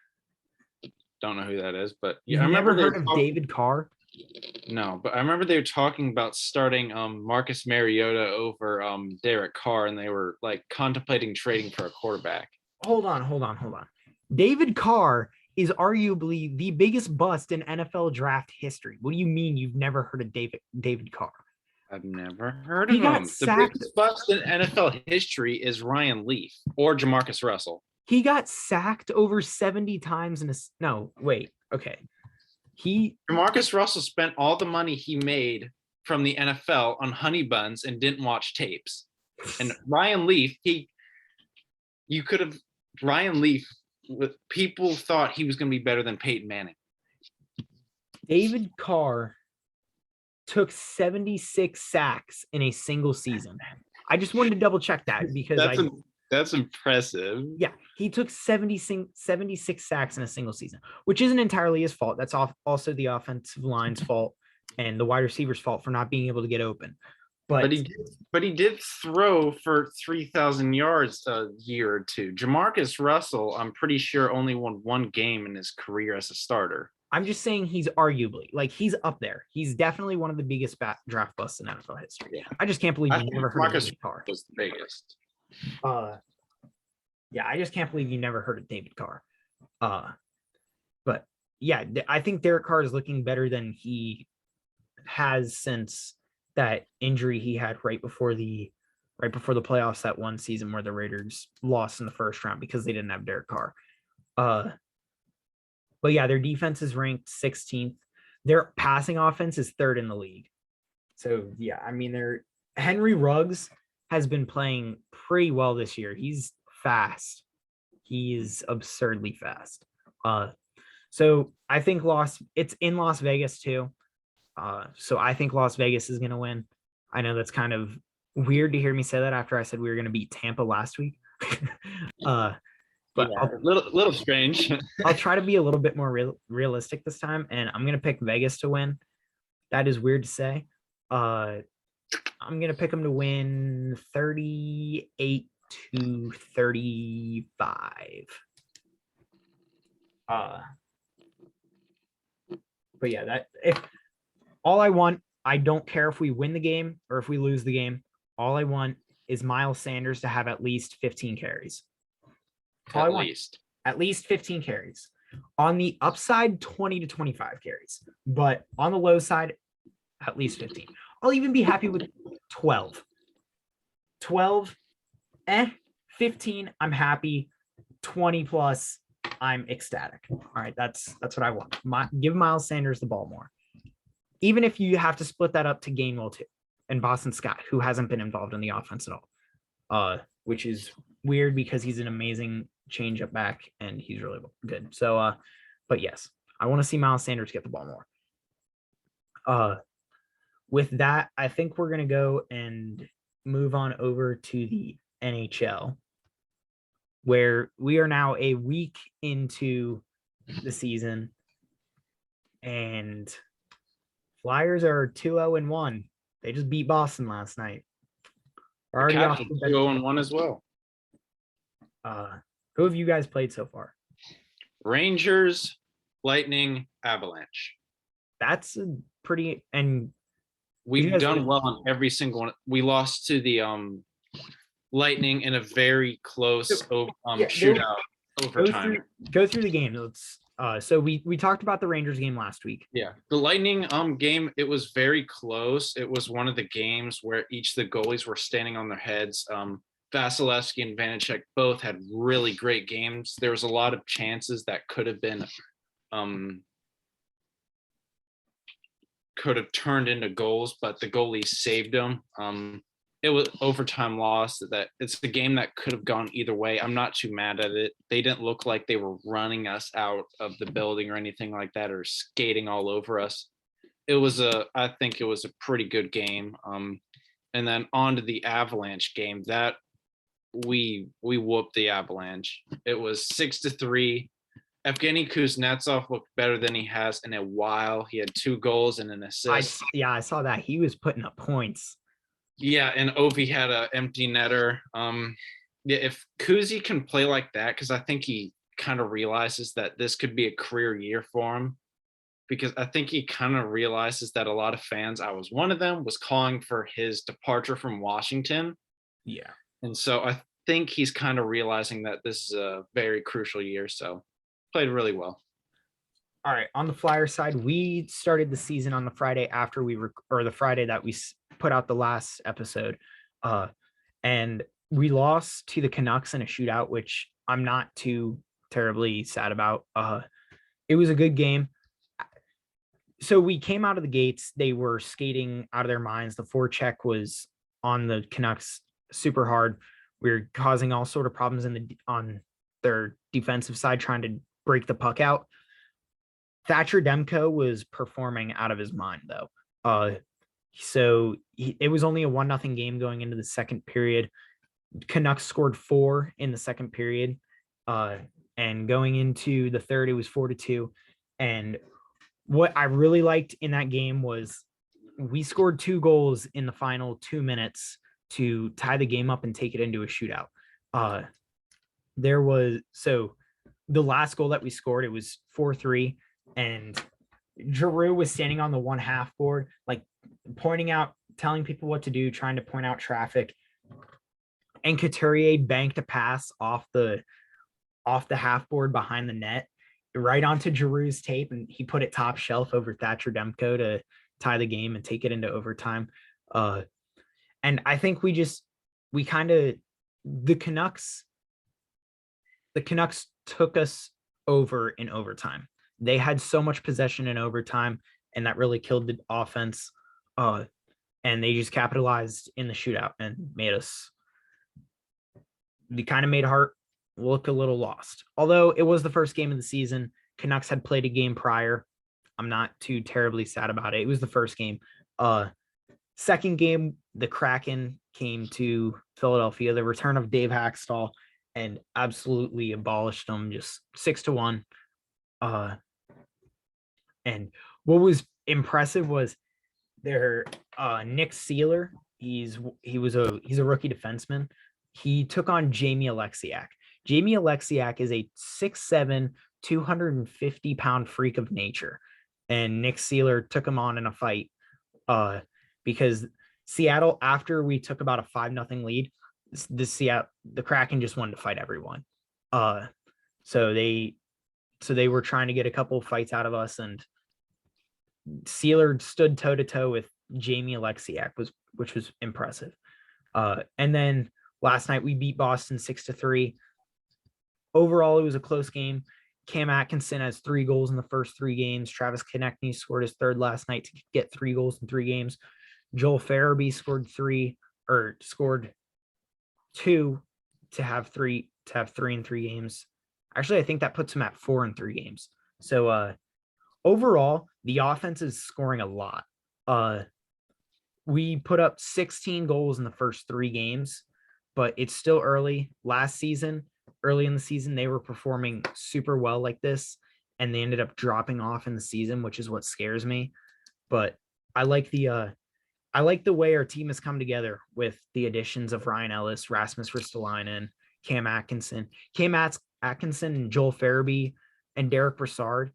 Don't know who that is, but yeah, I never heard of David Carr. No, but I remember they were talking about starting Marcus Mariota over Derek Carr, and they were like contemplating trading for a quarterback. Hold on. David Carr is arguably the biggest bust in NFL draft history. What do you mean you've never heard of David Carr? I've never heard He of got him. The sacked. biggest bust in NFL history is Ryan Leaf or Jamarcus Russell. He got sacked over 70 times in a no, wait. Okay. Jamarcus Russell spent all the money he made from the NFL on honey buns and didn't watch tapes. And Ryan Leaf, Ryan Leaf, people thought he was going to be better than Peyton Manning. David Carr took 76 sacks in a single season. I just wanted to double check that because that's impressive. Yeah, he took 76 sacks in a single season, which isn't entirely his fault. That's also the offensive line's fault and the wide receiver's fault for not being able to get open. But he did throw for 3,000 yards a year or two. Jamarcus Russell, I'm pretty sure, only won one game in his career as a starter. I'm just saying he's arguably he's up there. He's definitely one of the biggest draft busts in NFL history. Yeah. I just can't believe you never heard of David Carr. Was the biggest. Yeah, I just can't believe you never heard of David Carr. But yeah, I think Derek Carr is looking better than he has since that injury he had right before the playoffs that one season where the Raiders lost in the first round because they didn't have Derek Carr. But yeah, their defense is ranked 16th. Their passing offense is 3rd in the league. So yeah, I mean, Henry Ruggs has been playing pretty well this year. He's fast. He is absurdly fast. So I think it's in Las Vegas too. So I think Las Vegas is going to win. I know that's kind of weird to hear me say that after I said we were going to beat Tampa last week. But yeah, little strange. I'll try to be a little bit more realistic this time, and I'm going to pick Vegas to win. That is weird to say. I'm going to pick them to win 38-35. But yeah, all I want, I don't care if we win the game or if we lose the game. All I want is Miles Sanders to have at least 15 carries. At least 15 carries. On the upside, 20 to 25 carries. But on the low side, at least 15. I'll even be happy with 12. 15, I'm happy. 20 plus, I'm ecstatic. All right, that's what I want. Give Miles Sanders the ball more. Even if you have to split that up to Gainwell too, and Boston Scott, who hasn't been involved in the offense at all, which is weird because he's an amazing change-up back and he's really good. So, but yes, I want to see Miles Sanders get the ball more. With that, I think we're going to go and move on over to the NHL, where we are now a week into the season and Flyers are 2-0-1. They just beat Boston last night. Already 2-0-1 as well. Who have you guys played so far? Rangers, Lightning, Avalanche. That's a pretty, and we've done well on every single one. We lost to the Lightning in a very close shootout overtime. Go through the game. Let's so we talked about the Rangers game last week. Yeah, the Lightning game, it was very close. It was one of the games where each of the goalies were standing on their heads. Vasilevsky and Vanacek both had really great games. There was a lot of chances that could have been could have turned into goals, but the goalies saved them. It was overtime loss. That it's a game that could have gone either way. I'm not too mad at it. They didn't look like they were running us out of the building or anything like that, or skating all over us. I think it was a pretty good game. And then on to the Avalanche game. That we whooped the Avalanche. It was 6-3. Evgeny Kuznetsov looked better than he has in a while. He had 2 goals and an assist. I saw that. He was putting up points. Yeah, and Ovi had an empty netter. Yeah, if Kuzi can play like that, because I think he kind of realizes that this could be a career year for him, because I think he kind of realizes that a lot of fans, I was one of them, was calling for his departure from Washington. Yeah. And so I think he's kind of realizing that this is a very crucial year. So played really well. All right, on the Flyer side, we started the season on the Friday after or the Friday that we put out the last episode, and we lost to the Canucks in a shootout, which I'm not too terribly sad about. It was a good game. So we came out of the gates. They were skating out of their minds. The forecheck was on the Canucks super hard. We were causing all sort of problems on their defensive side, trying to break the puck out. Thatcher Demko was performing out of his mind, though. It was only a 1-0 game going into the second period. Canucks scored 4 in the second period. And going into the third, it was 4-2. And what I really liked in that game was we scored 2 goals in the final 2 minutes to tie the game up and take it into a shootout. The last goal that we scored, it was 4-3, and Giroux was standing on the 1/2 board, like pointing out, telling people what to do, trying to point out traffic. And Couturier banked a pass off the half board behind the net, right onto Giroux's tape, and he put it top shelf over Thatcher Demko to tie the game and take it into overtime. And I think the Canucks took us over in overtime. They had so much possession in overtime, and that really killed the offense. And they just capitalized in the shootout and made Hart look a little lost. Although it was the first game of the season, Canucks had played a game prior. I'm not too terribly sad about it. It was the first game. Second game, the Kraken came to Philadelphia. The return of Dave Haxtell, and absolutely abolished them, just 6-1. And what was impressive was their Nick Seeler. He's a rookie defenseman. He took on Jamie Alexiak. Jamie Alexiak is a 6'7", 250-pound freak of nature, and Nick Seeler took him on in a fight. Because Seattle, after we took about a 5-0 lead, the Kraken just wanted to fight everyone. So they were trying to get a couple of fights out of us, and Seeler stood toe to toe with Jamie Alexiak, which was impressive. And then last night we beat Boston 6-3. Overall, it was a close game. Cam Atkinson has 3 goals in the first 3 games. Travis Konecny scored his 3rd last night to get 3 goals in 3 games. Joel Farabee scored 2 to have 3 in 3 games. Actually, I think that puts him at 4 in 3 games. So overall, the offense is scoring a lot. We put up 16 goals in the first 3 games, but it's still early. Early in the season, they were performing super well like this, and they ended up dropping off in the season, which is what scares me. But I like the way our team has come together with the additions of Ryan Ellis, Rasmus Ristolainen, Cam Atkinson, and Joel Farabee, and Derek Brassard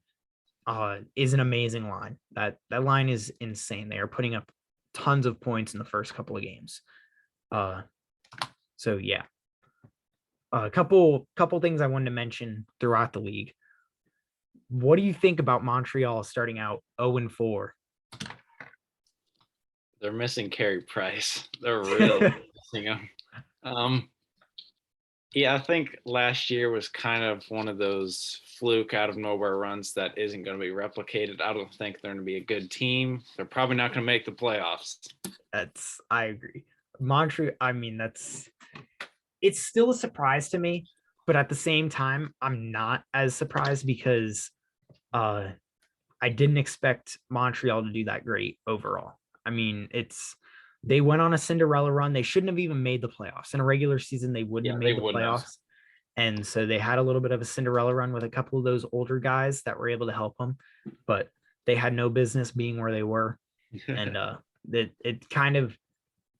is an amazing line. That line is insane. They are putting up tons of points in the first couple of games. So yeah. A couple things I wanted to mention throughout the league. What do you think about Montreal starting out 0-4? They're missing Carey Price. They're really missing him. Yeah, I think last year was kind of one of those fluke out of nowhere runs that isn't going to be replicated. I don't think they're going to be a good team. They're probably not going to make the playoffs. I agree. Montreal, it's still a surprise to me, but at the same time, I'm not as surprised because I didn't expect Montreal to do that great overall. I mean, they went on a Cinderella run. They shouldn't have even made the playoffs. In a regular season, they wouldn't have made the playoffs. And so they had a little bit of a Cinderella run with a couple of those older guys that were able to help them, but they had no business being where they were. And it kind of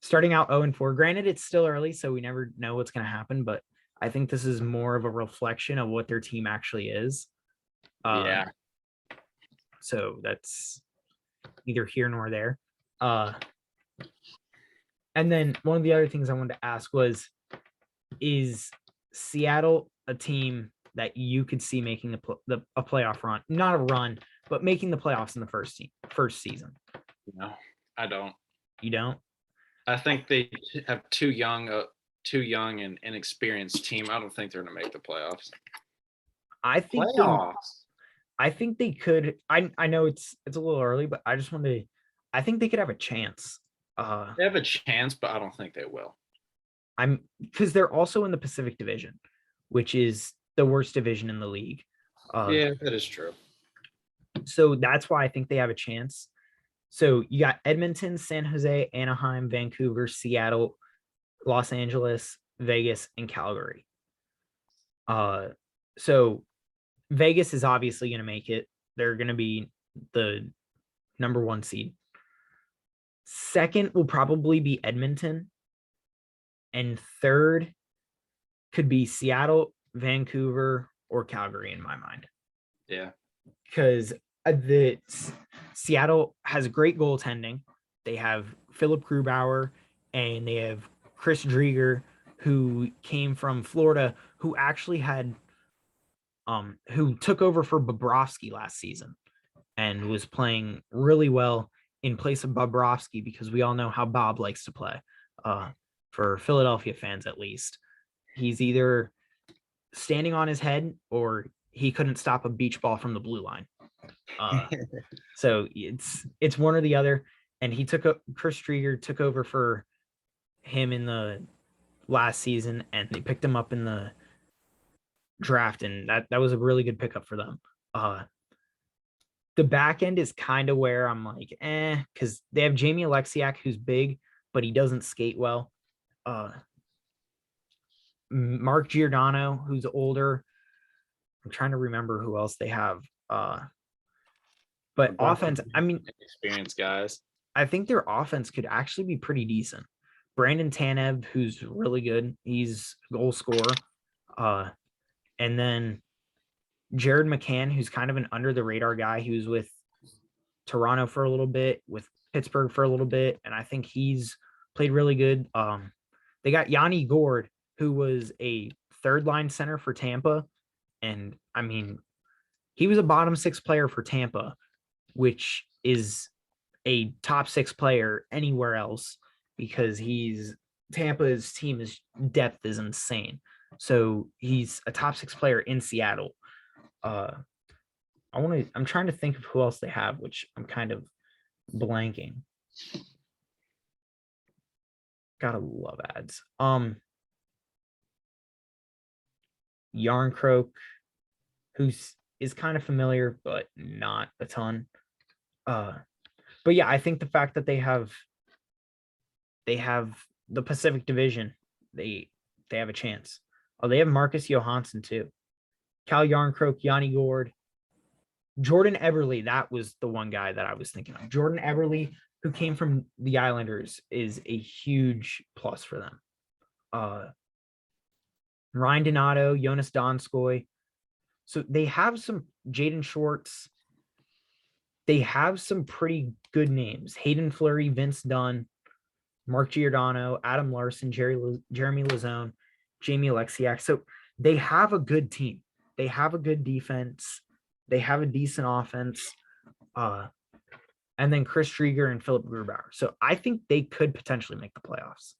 starting out 0-4. Granted, it's still early, so we never know what's going to happen, but I think this is more of a reflection of what their team actually is. Yeah. So that's neither here nor there. And then one of the other things I wanted to ask was, is Seattle a team that you could see making a playoff run, not a run, but making the playoffs in the first season? No, I don't. You don't? I think they have too young and inexperienced team. I don't think they're going to make the playoffs. I think they Playoffs. I think they could. I know it's a little early, but I just want to. I think they could have a chance. They have a chance, but I don't think they will. I'm because they're also in the Pacific Division, which is the worst division in the league. Yeah, that is true. So that's why I think they have a chance. So you got Edmonton, San Jose, Anaheim, Vancouver, Seattle, Los Angeles, Vegas, and Calgary. So Vegas is obviously going to make it. They're going to be the number 1 seed. Second will probably be Edmonton. And third could be Seattle, Vancouver, or Calgary in my mind. Yeah. Because the Seattle has great goaltending. They have Philip Grubauer and they have Chris Driedger, who came from Florida, who actually had who took over for Bobrovsky last season and was playing really well in place of Bobrovsky, because we all know how Bob likes to play. For Philadelphia fans, at least, he's either standing on his head or he couldn't stop a beach ball from the blue line. So it's one or the other. And Chris Driedger took over for him in the last season, and they picked him up in the draft, and that was a really good pickup for them. The back end is kind of where I'm like, because they have Jamie Alexiak, who's big, but he doesn't skate well. Mark Giordano, who's older. I'm trying to remember who else they have. But offense, I mean, experienced guys. I think their offense could actually be pretty decent. Brandon Tanev, who's really good. He's a goal scorer. And then Jared McCann, who's kind of an under the radar guy. He was with Toronto for a little bit, with Pittsburgh for a little bit, and I think he's played really good. They got Yanni Gourde, who was a third line center for Tampa. And I mean, he was a bottom 6 player for Tampa, which is a top 6 player anywhere else, because Tampa's team's depth is insane. So he's a top 6 player in Seattle. I'm trying to think of who else they have, which I'm kind of blanking. Gotta love ads. Yarncroke, is kind of familiar, but not a ton. But yeah, I think the fact that they have the Pacific Division, they have a chance. Oh, they have Marcus Johansson too. Cal Yarncroke, Yanni Gourde, Jordan Eberle. That was the one guy that I was thinking of. Jordan Eberle, who came from the Islanders, is a huge plus for them. Ryan Donato, Jonas Donskoy. So they have some Jaden Schwartz. They have some pretty good names. Hayden Fleury, Vince Dunn, Mark Giordano, Adam Larson, Jeremy Lazone, Jamie Alexiak. So they have a good team. They have a good defense. They have a decent offense. And then Chris Driedger and Philip Grubauer. So I think they could potentially make the playoffs.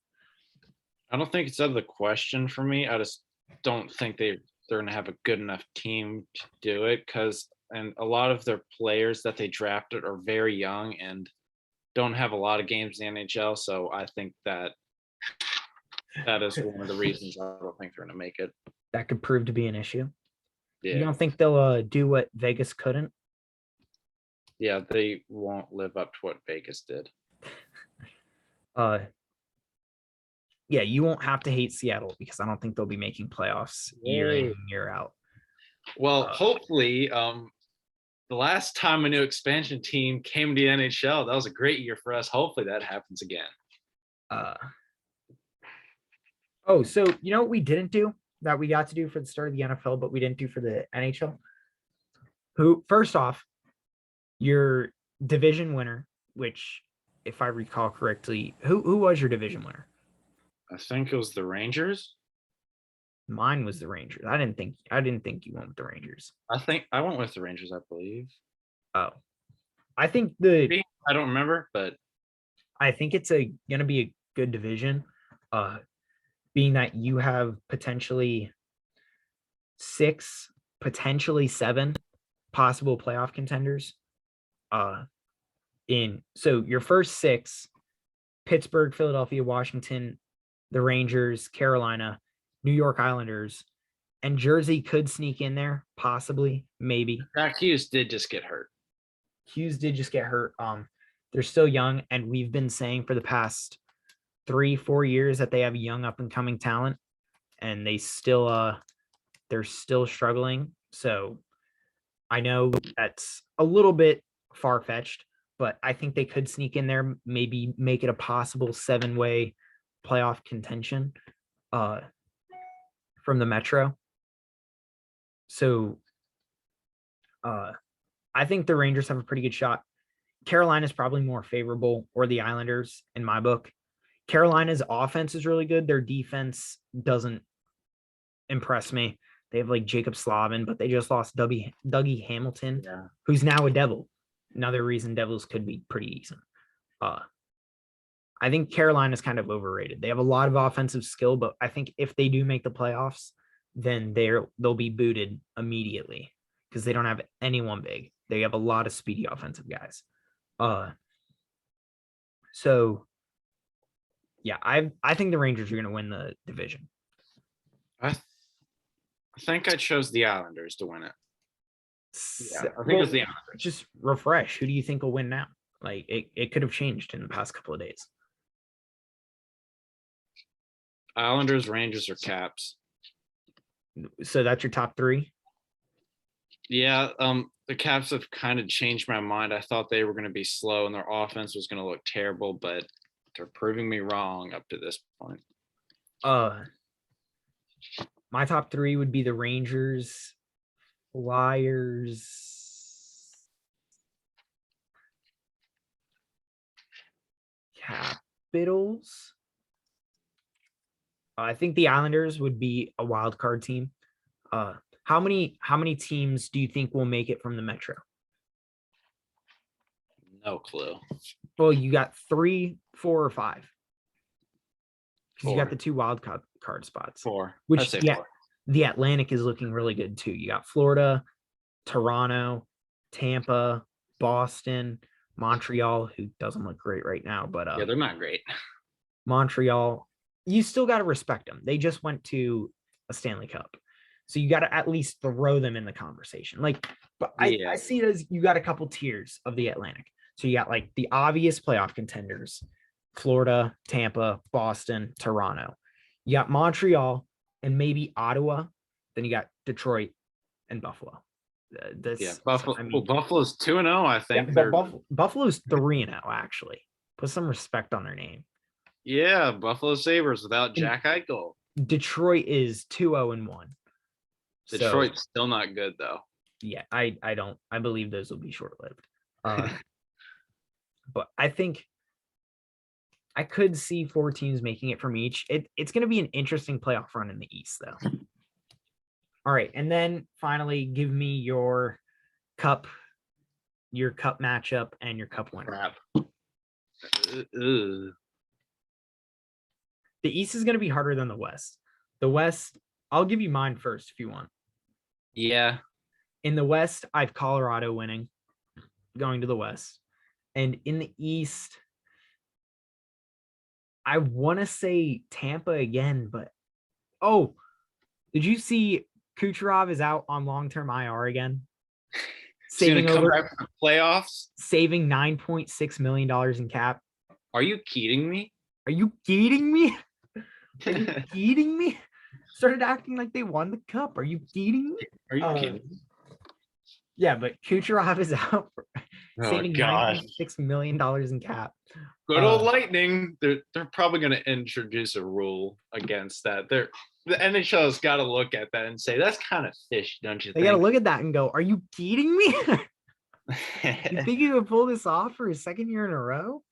I don't think it's out of the question for me. I just don't think they're going to have a good enough team to do it, and a lot of their players that they drafted are very young and don't have a lot of games in the NHL. So I think that is one of the reasons I don't think they're going to make it. That could prove to be an issue. Yeah. You don't think they'll do what Vegas couldn't? Yeah, they won't live up to what Vegas did. Yeah, you won't have to hate Seattle, because I don't think they'll be making playoffs year in and year out. Well, hopefully, the last time a new expansion team came to the NHL, that was a great year for us. Hopefully that happens again. So you know what we didn't do that we got to do for the start of the NFL, but we didn't do for the NHL? First off, your division winner, which, if I recall correctly, who was your division winner? I think it was the Rangers. Mine was the Rangers. I didn't think you went with the Rangers. I think I went with the Rangers, I believe. Oh, I think I don't remember, but it's gonna be a good division. Being that you have potentially 6, potentially 7 possible playoff contenders. So your first 6: Pittsburgh, Philadelphia, Washington, the Rangers, Carolina, New York Islanders, and Jersey could sneak in there, possibly, maybe. Jack Hughes did just get hurt. Hughes did just get hurt. They're still young, and we've been saying for the past 3-4 years that they have young up and coming talent, and they're still struggling. So I know that's a little bit far fetched, but I think they could sneak in there, maybe make it a possible 7-way playoff contention from the Metro. So I think the Rangers have a pretty good shot. Carolina's probably more favorable, or the Islanders in my book. Carolina's offense is really good. Their defense doesn't impress me. They have like Jacob Slavin, but they just lost Dougie Hamilton, who's now a Devil. Another reason Devils could be pretty decent. I think Carolina's kind of overrated. They have a lot of offensive skill, but I think if they do make the playoffs, then they'll be booted immediately because they don't have anyone big. They have a lot of speedy offensive guys. So yeah, I think the Rangers are going to win the division. I think I chose the Islanders to win it. Yeah, I think it was the Islanders. Just refresh. Who do you think will win now? Like it could have changed in the past couple of days. Islanders, Rangers, or Caps. So that's your top 3? Yeah, the Caps have kind of changed my mind. I thought they were going to be slow and their offense was going to look terrible, but they're proving me wrong up to this point. My top 3 would be the Rangers, Flyers, Capitals. I think the Islanders would be a wild card team. How many teams do you think will make it from the Metro? No clue. Well, you got 3, 4, or 5. Because you got 4. the 2 wild card spots. 4. Which the Atlantic is looking really good too. You got Florida, Toronto, Tampa, Boston, Montreal, who doesn't look great right now, but yeah, they're not great. Montreal, you still got to respect them. They just went to a Stanley Cup. So you got to at least throw them in the conversation. But I see it as you got a couple tiers of the Atlantic. So you got like the obvious playoff contenders: Florida, Tampa, Boston, Toronto. You got Montreal and maybe Ottawa. Then you got Detroit and Buffalo. Buffalo. Buffalo's 2-0, I think. Yeah, Buffalo's 3-0, actually. Put some respect on their name. Yeah, Buffalo Sabres without Jack Eichel. Detroit is 2-0-1. Detroit's still not good though. Yeah, I believe those will be short-lived. But I think I could see 4 teams making it from each. It's going to be an interesting playoff run in the East, though. All right, and then finally, give me your cup matchup and your cup winner. Crap. The East is going to be harder than the West. The West, I'll give you mine first if you want. Yeah. In the West, I have Colorado winning, going to the West. And in the East, I want to say Tampa again, but did you see Kucherov is out on long-term IR again? Saving over playoffs, saving $9.6 million in cap. Are you kidding me? Are you kidding me? Are you kidding me? Started acting like they won the cup. Are you kidding me? Are you kidding? Yeah, but Kucherov is out for saving $9.6 million in cap. Good old Lightning. They're probably going to introduce a rule against that. The NHL has got to look at that and say, that's kind of fish, don't you think? They got to look at that and go, are you kidding me? You think you would pull this off for a second year in a row?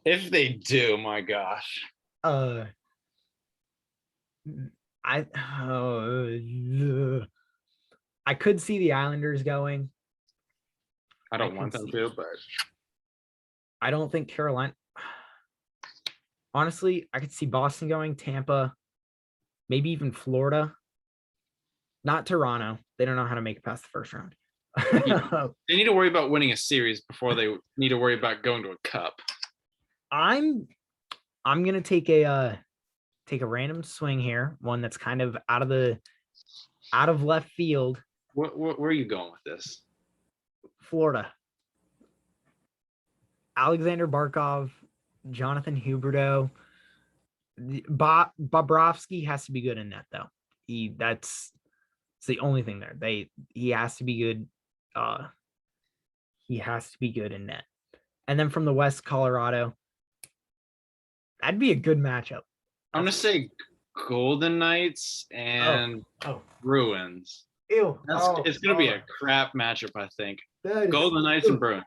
If they do, my gosh. I I I could see the Islanders going. I don't could want them see- to, but I don't think Carolina. Honestly, I could see Boston going, Tampa, maybe even Florida. Not Toronto. They don't know how to make it past the first round. Yeah. they need to worry about winning a series before they need to worry about going to a cup. I'm gonna take a random swing here, one that's kind of out of left field. Where are you going with this? Florida. Alexander Barkov, Jonathan Huberdeau. Bobrovsky has to be good in net though. That's the only thing there. He has to be good. He has to be good in net. And then from the West, Colorado. That'd be a good matchup. I'm gonna say Golden Knights and Bruins. Ew. It's gonna be a crap matchup, I think. Golden Knights and Bruins.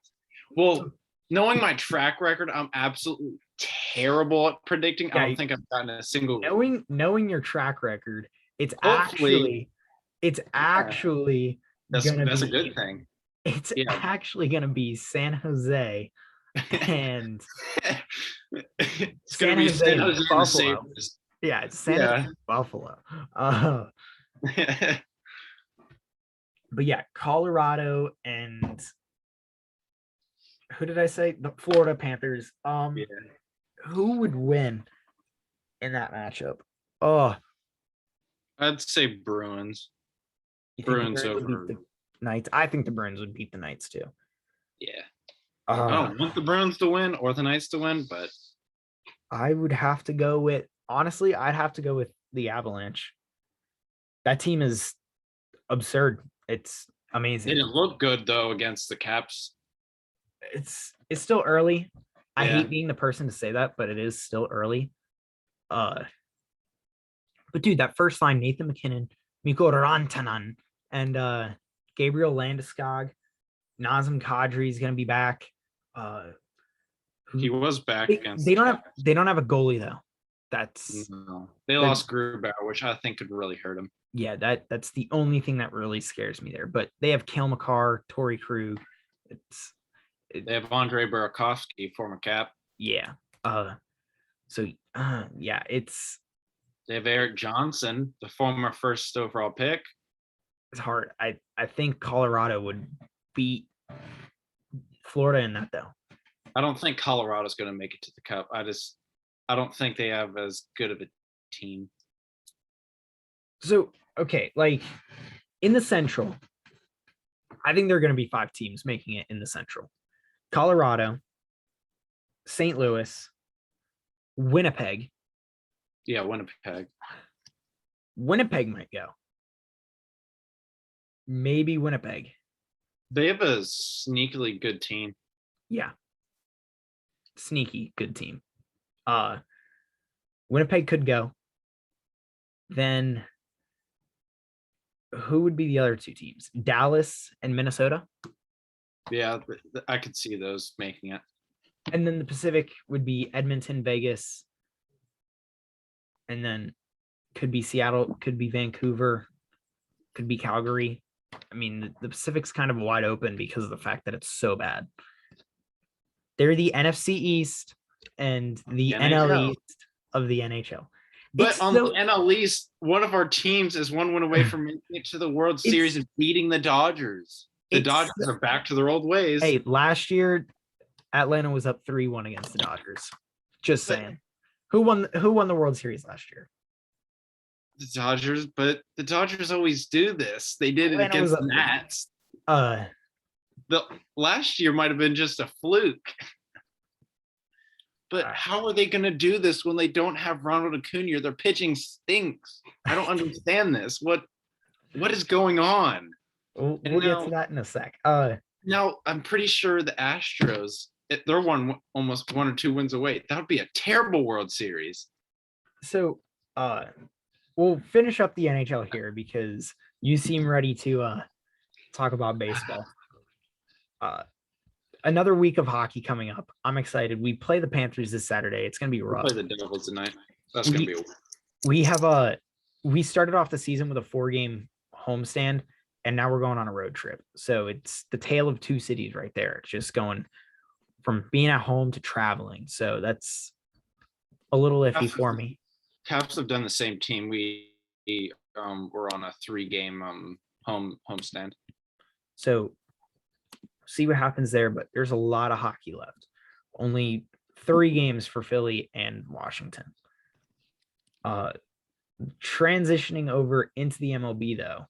Well, knowing my track record, I'm absolutely terrible at predicting. Yeah, I don't think I've gotten a single. Knowing your track record, it's Hopefully- actually That's gonna a be- good thing. It's Yeah. actually gonna be San Jose and It's San gonna be Jose San Jose and the Buffalo. Sabres. yeah, it's San Jose and Buffalo. But yeah, Colorado and who did I say? The Florida Panthers. Yeah. Who would win in that matchup? Oh, I'd say Bruins. you think the Bruins would beat over. the Knights? I think the Bruins would beat the Knights too. Yeah. I don't want the Bruins to win or the Knights to win, but I would have to go with honestly, I'd have to go with the Avalanche. That team is absurd. It's they amazing. didn't look good though against the Caps. It's still early. I Yeah. hate being the person to say that, but it is still early. But dude, that first line, Nathan McKinnon, Mikko Rantanen, and Gabriel Landeskog, Nazem Kadri is gonna be back. He was back They, against. they the don't have Caps. they don't have a goalie though. That's No. They lost Grubauer, which I think could really hurt him. yeah, that's the only thing that really scares me there. But they have Kale McCarr, Torrey Krug. They have Andre Burakovsky, former Cap. Yeah. Yeah, it's They have Eric Johnson, the former first overall pick. hard. I think Colorado would beat Florida in that though. I don't think Colorado's going to make it to the Cup. I don't think they have as good of a team. So okay, like in the Central, I think there are going to be 5 teams making it in the Central. Colorado, St. Louis, Winnipeg. Yeah, Winnipeg. Winnipeg might go. Maybe Winnipeg. They have a sneakily good team. Yeah. Sneaky good team. Winnipeg could go. Then who would be the other 2 teams? Dallas and Minnesota. Yeah, I could see those making it. And then the Pacific would be Edmonton, Vegas. And then could be Seattle, could be Vancouver, could be Calgary. I mean, the Pacific's kind of wide open because of the fact that it's so bad. They're the NFC East and the NL NHL. East of the NHL. But It's on so- the NL East, one of our teams is one win away from making it to the World Series and beating the Dodgers. The It's- Dodgers are back to their old ways. Hey, last year Atlanta was up 3-1 against the Dodgers. Just But- saying. Who won the World Series last year? The Dodgers, but the Dodgers always do this. They did it Atlanta was against up the Nats. Uh The last year might have been just a fluke. But how are they going to do this when they don't have Ronald Acuna? Their pitching stinks. I don't understand this. What is going on? we'll And get now- to that in a sec. Now, I'm pretty sure the Astros, they're almost 1 or 2 wins away. That would be a terrible World Series. So we'll finish up the NHL here because you seem ready to talk about baseball. Another week of hockey coming up. I'm excited. We play the Panthers this Saturday. It's gonna be We'll rough. play the Devils tonight. That's going to be We have we started off the season with a 4-game homestand, and now we're going on a road trip. So it's the tale of two cities right there. It's just going from being at home to traveling. So that's a little iffy for me. Caps have done the same team. We were on a 3-game homestand. So see what happens there, but there's a lot of hockey left. Only 3 games for Philly and Washington. Transitioning over into the MLB though.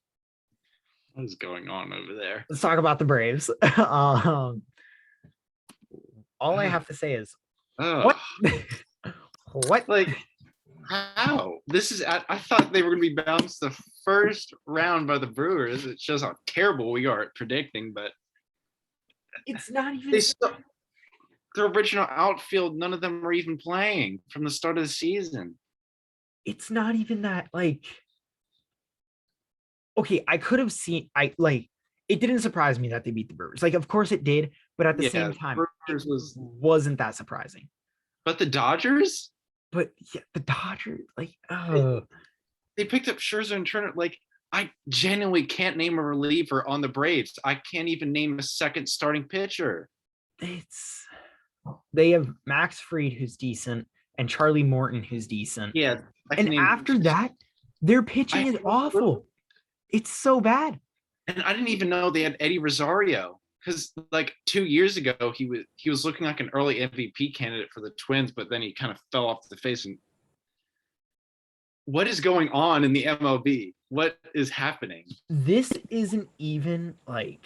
What is going on over there? Let's talk about the Braves. All I have to say is what? What? Like, how? This is, I thought they were going to be bounced the first round by the Brewers. It shows how terrible we are at predicting, but It's not even. they still, the original outfield, none of them were even playing from the start of the season. It's not even that, like, okay, I could have seen, it didn't surprise me that they beat the Brewers. Like, of course it did, but at the same time, Brewers wasn't that surprising. But the Dodgers? But yeah, the Dodgers, like, they picked up Scherzer and Turner. Like, I genuinely can't name a reliever on the Braves. I can't even name a second starting pitcher. They have Max Fried, who's decent, and Charlie Morton, who's decent. Yeah. And after that, their pitching is awful. It's so bad. And I didn't even know they had Eddie Rosario, because like 2 years ago he was looking like an early MVP candidate for the Twins, but then he kind of fell off the face. And what is going on in the MLB? What is happening? This isn't even a,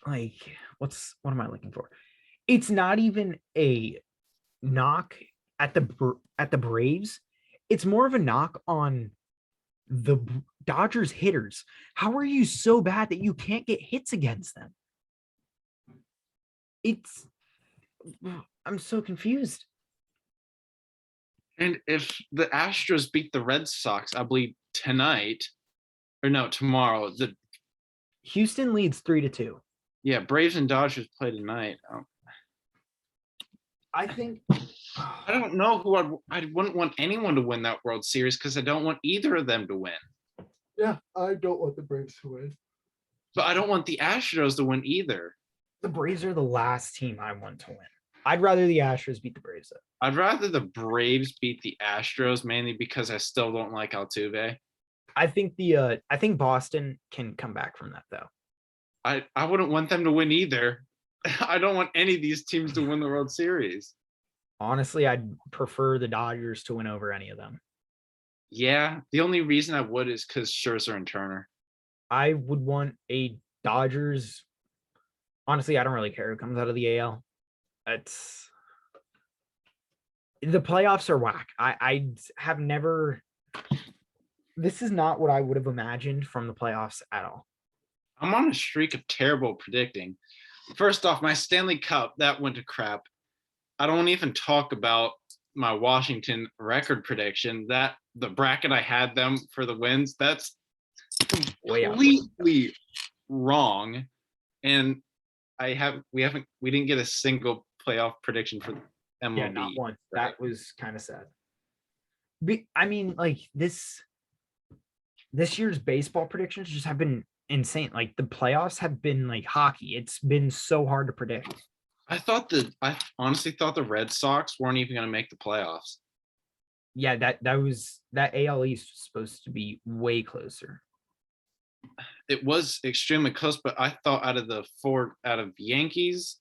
like, what am I looking for? It's not even a knock at the Braves. It's more of a knock on the Dodgers hitters. How are you so bad that you can't get hits against them? I'm so confused. And if the Astros beat the Red Sox, I believe tonight, or no, tomorrow, the Houston leads 3-2. Yeah, Braves and Dodgers play tonight. I think I don't know who I wouldn't want anyone to win that World Series, because I don't want either of them to win. Yeah, I don't want the Braves to win. But I don't want the Astros to win either. The Braves are the last team I want to win. I'd rather the Astros beat the Braves though. I'd rather the Braves beat the Astros, mainly because I still don't like Altuve. I think Boston can come back from that though. I wouldn't want them to win either. I don't want any of these teams to win the World Series. Honestly, I'd prefer the Dodgers to win over any of them. Yeah, the only reason I would is because Scherzer and Turner. I would want a Dodgers. Honestly, I don't really care who comes out of the AL. The playoffs are whack. I have never. This is not what I would have imagined from the playoffs at all. I'm on a streak of terrible predicting. First off, my Stanley Cup, that went to crap. I don't even talk about my Washington record prediction. That the bracket I had them for the wins, that's completely wrong. And we didn't get a single playoff prediction for MLB. Yeah, not one. That was kind of sad. I mean, like this year's baseball predictions just have been insane. Like the playoffs have been like hockey. It's been so hard to predict. I honestly thought the Red Sox weren't even going to make the playoffs. Yeah, that AL East was supposed to be way closer. It was extremely close, but I thought out of Yankees,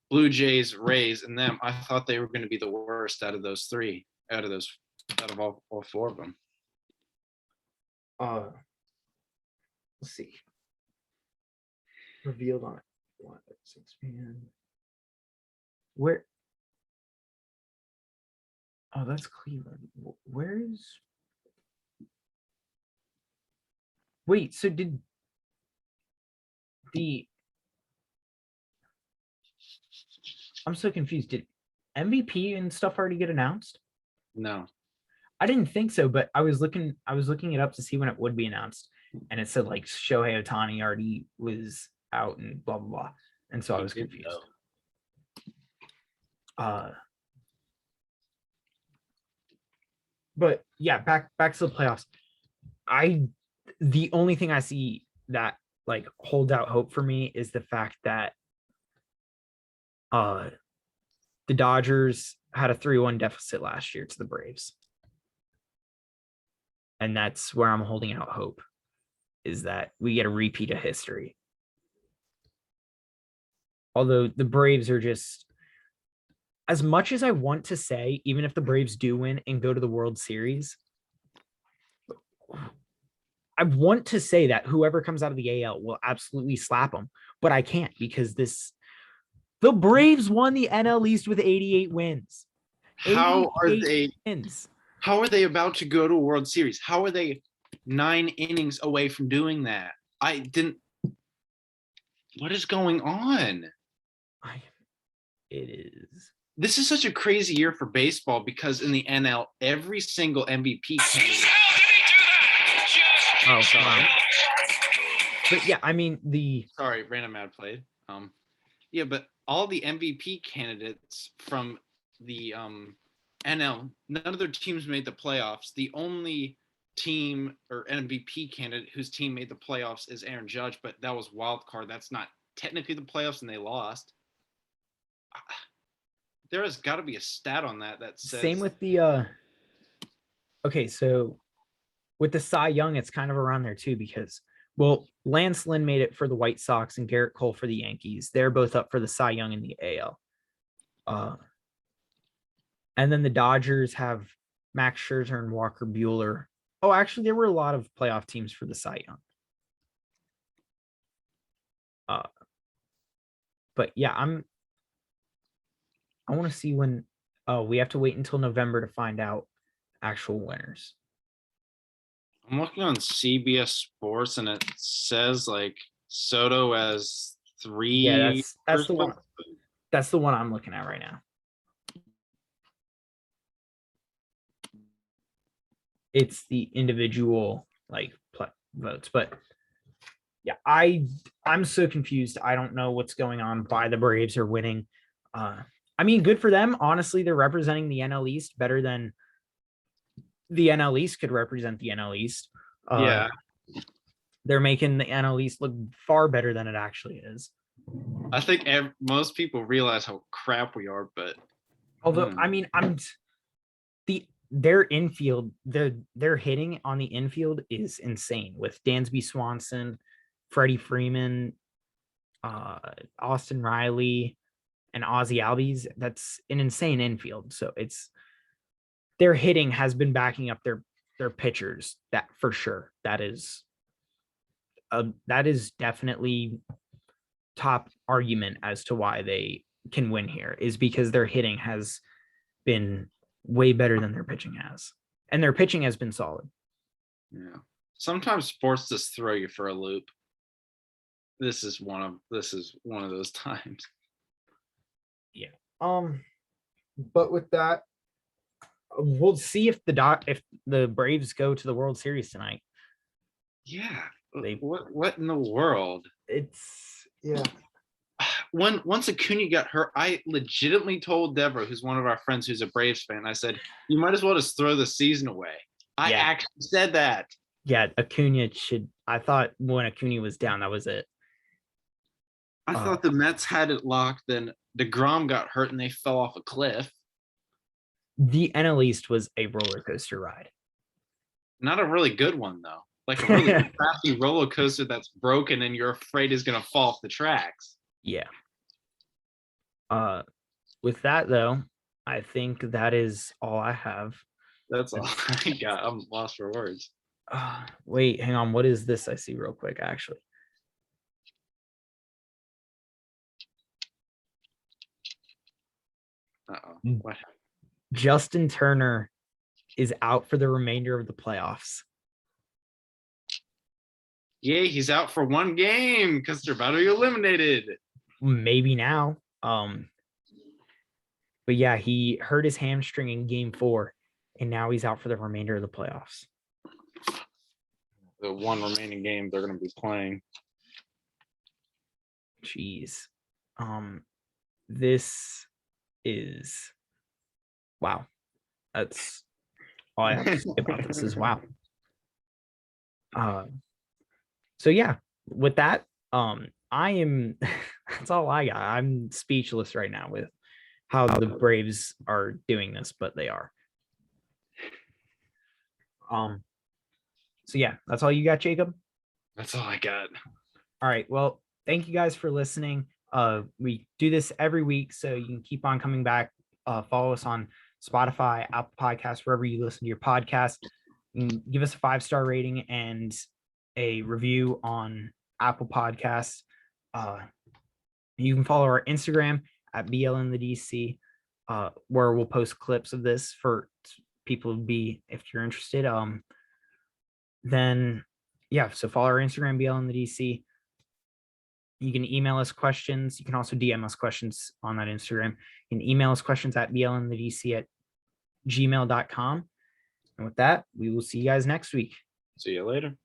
Blue Jays, Rays, and them, I thought they were going to be the worst out of those three, out of all 4 of them. Let's see. Revealed on 6 man. Where? Oh, that's Cleveland. Where's? Wait, so did I'm so confused. Did MVP and stuff already get announced? No. I didn't think so, but I was looking it up to see when it would be announced, and it said like Shohei Ohtani already was out and blah blah blah, and so I was confused. But yeah, back to the playoffs. The only thing I see that like holds out hope for me is the fact that uh the Dodgers had a 3-1 deficit last year to the Braves. And that's where I'm holding out hope, is that we get a repeat of history. Although the Braves are just, as much as I want to say, even if the Braves do win and go to the World Series, I want to say that whoever comes out of the AL will absolutely slap them, but I can't, because the Braves won the NL East with 88 wins. How are 88 they? wins. How are they about to go to a World Series? How are they 9 innings away from doing that? I didn't. What is going on? It is. This is such a crazy year for baseball because in the NL, every single MVP candidate. Oh, Sorry. wow. But yeah, I mean Sorry, random ad played. Yeah, but all the MVP candidates from the NL, none of their teams made the playoffs. The only team or MVP candidate whose team made the playoffs is Aaron Judge, but that was wild card. That's not technically the playoffs, and they lost. There has got to be a stat on that says. same with the okay, so with the Cy Young, it's kind of around there too, because well, Lance Lynn made it for the White Sox and Garrett Cole for the Yankees. They're both up for the Cy Young in the AL. And then the Dodgers have Max Scherzer and Walker Buehler. Oh, actually, there were a lot of playoff teams for the Cy Young. But yeah, I want to see when. Oh, we have to wait until November to find out actual winners. I'm looking on CBS Sports and it says like Soto as 3. Yeah, that's the one. That's the one I'm looking at right now. It's the individual like votes, but yeah, I'm so confused. I don't know what's going on. Why the Braves are winning. I mean, good for them. Honestly, they're representing the NL East better than the NL East could represent the NL East. Yeah. They're making the NL East look far better than it actually is. I think most people realize how crap we are, but although I mean, their infield, their hitting on the infield is insane with Dansby Swanson, Freddie Freeman, Austin Riley, and Ozzy Albies. That's an insane infield. So their hitting has been backing up their pitchers. That for sure. That is definitely top argument as to why they can win here, is because their hitting has been way better than their pitching has, and their pitching has been solid. Yeah, sometimes sports just throw you for a loop. This is one of those times. Yeah. But with that, we'll see if the Braves go to the World Series tonight. Yeah. What in the world? It's yeah. Once Acuna got hurt, I legitimately told Deborah, who's one of our friends who's a Braves fan, I said, you might as well just throw the season away. I actually said that. Yeah, Acuna I thought when Acuna was down, that was it. I thought the Mets had it locked, then DeGrom got hurt and they fell off a cliff. The NL East was a roller coaster ride. Not a really good one, though. Like a really crappy roller coaster that's broken and you're afraid is going to fall off the tracks. Yeah. With that, though, I think that is all I have. That's all I got. I'm lost for words. Wait, hang on. What is this I see real quick, actually? Uh-oh. What happened? Justin Turner is out for the remainder of the playoffs. Yeah, he's out for one game because they're about to be eliminated. Maybe now. But yeah, he hurt his hamstring in game 4, and now he's out for the remainder of the playoffs. The one remaining game they're going to be playing. Jeez. This is wow. That's all I have to say about this is wow. So yeah, with that, I am that's all I got. I'm speechless right now with how the Braves are doing this, but they are. So yeah, that's all you got, Jacob. That's all I got. All right. Well, thank you guys for listening. We do this every week, so you can keep on coming back. Follow us on Spotify, Apple Podcasts, wherever you listen to your podcast. Give us a 5-star rating and a review on Apple Podcasts. You can follow our Instagram at BLN the DC, where we'll post clips of this for people to be, if you're interested. Then yeah, so follow our Instagram, BLN the DC. You can email us questions. You can also DM us questions on that Instagram. You can email us questions at blnthedc@gmail.com. And with that, we will see you guys next week. See you later.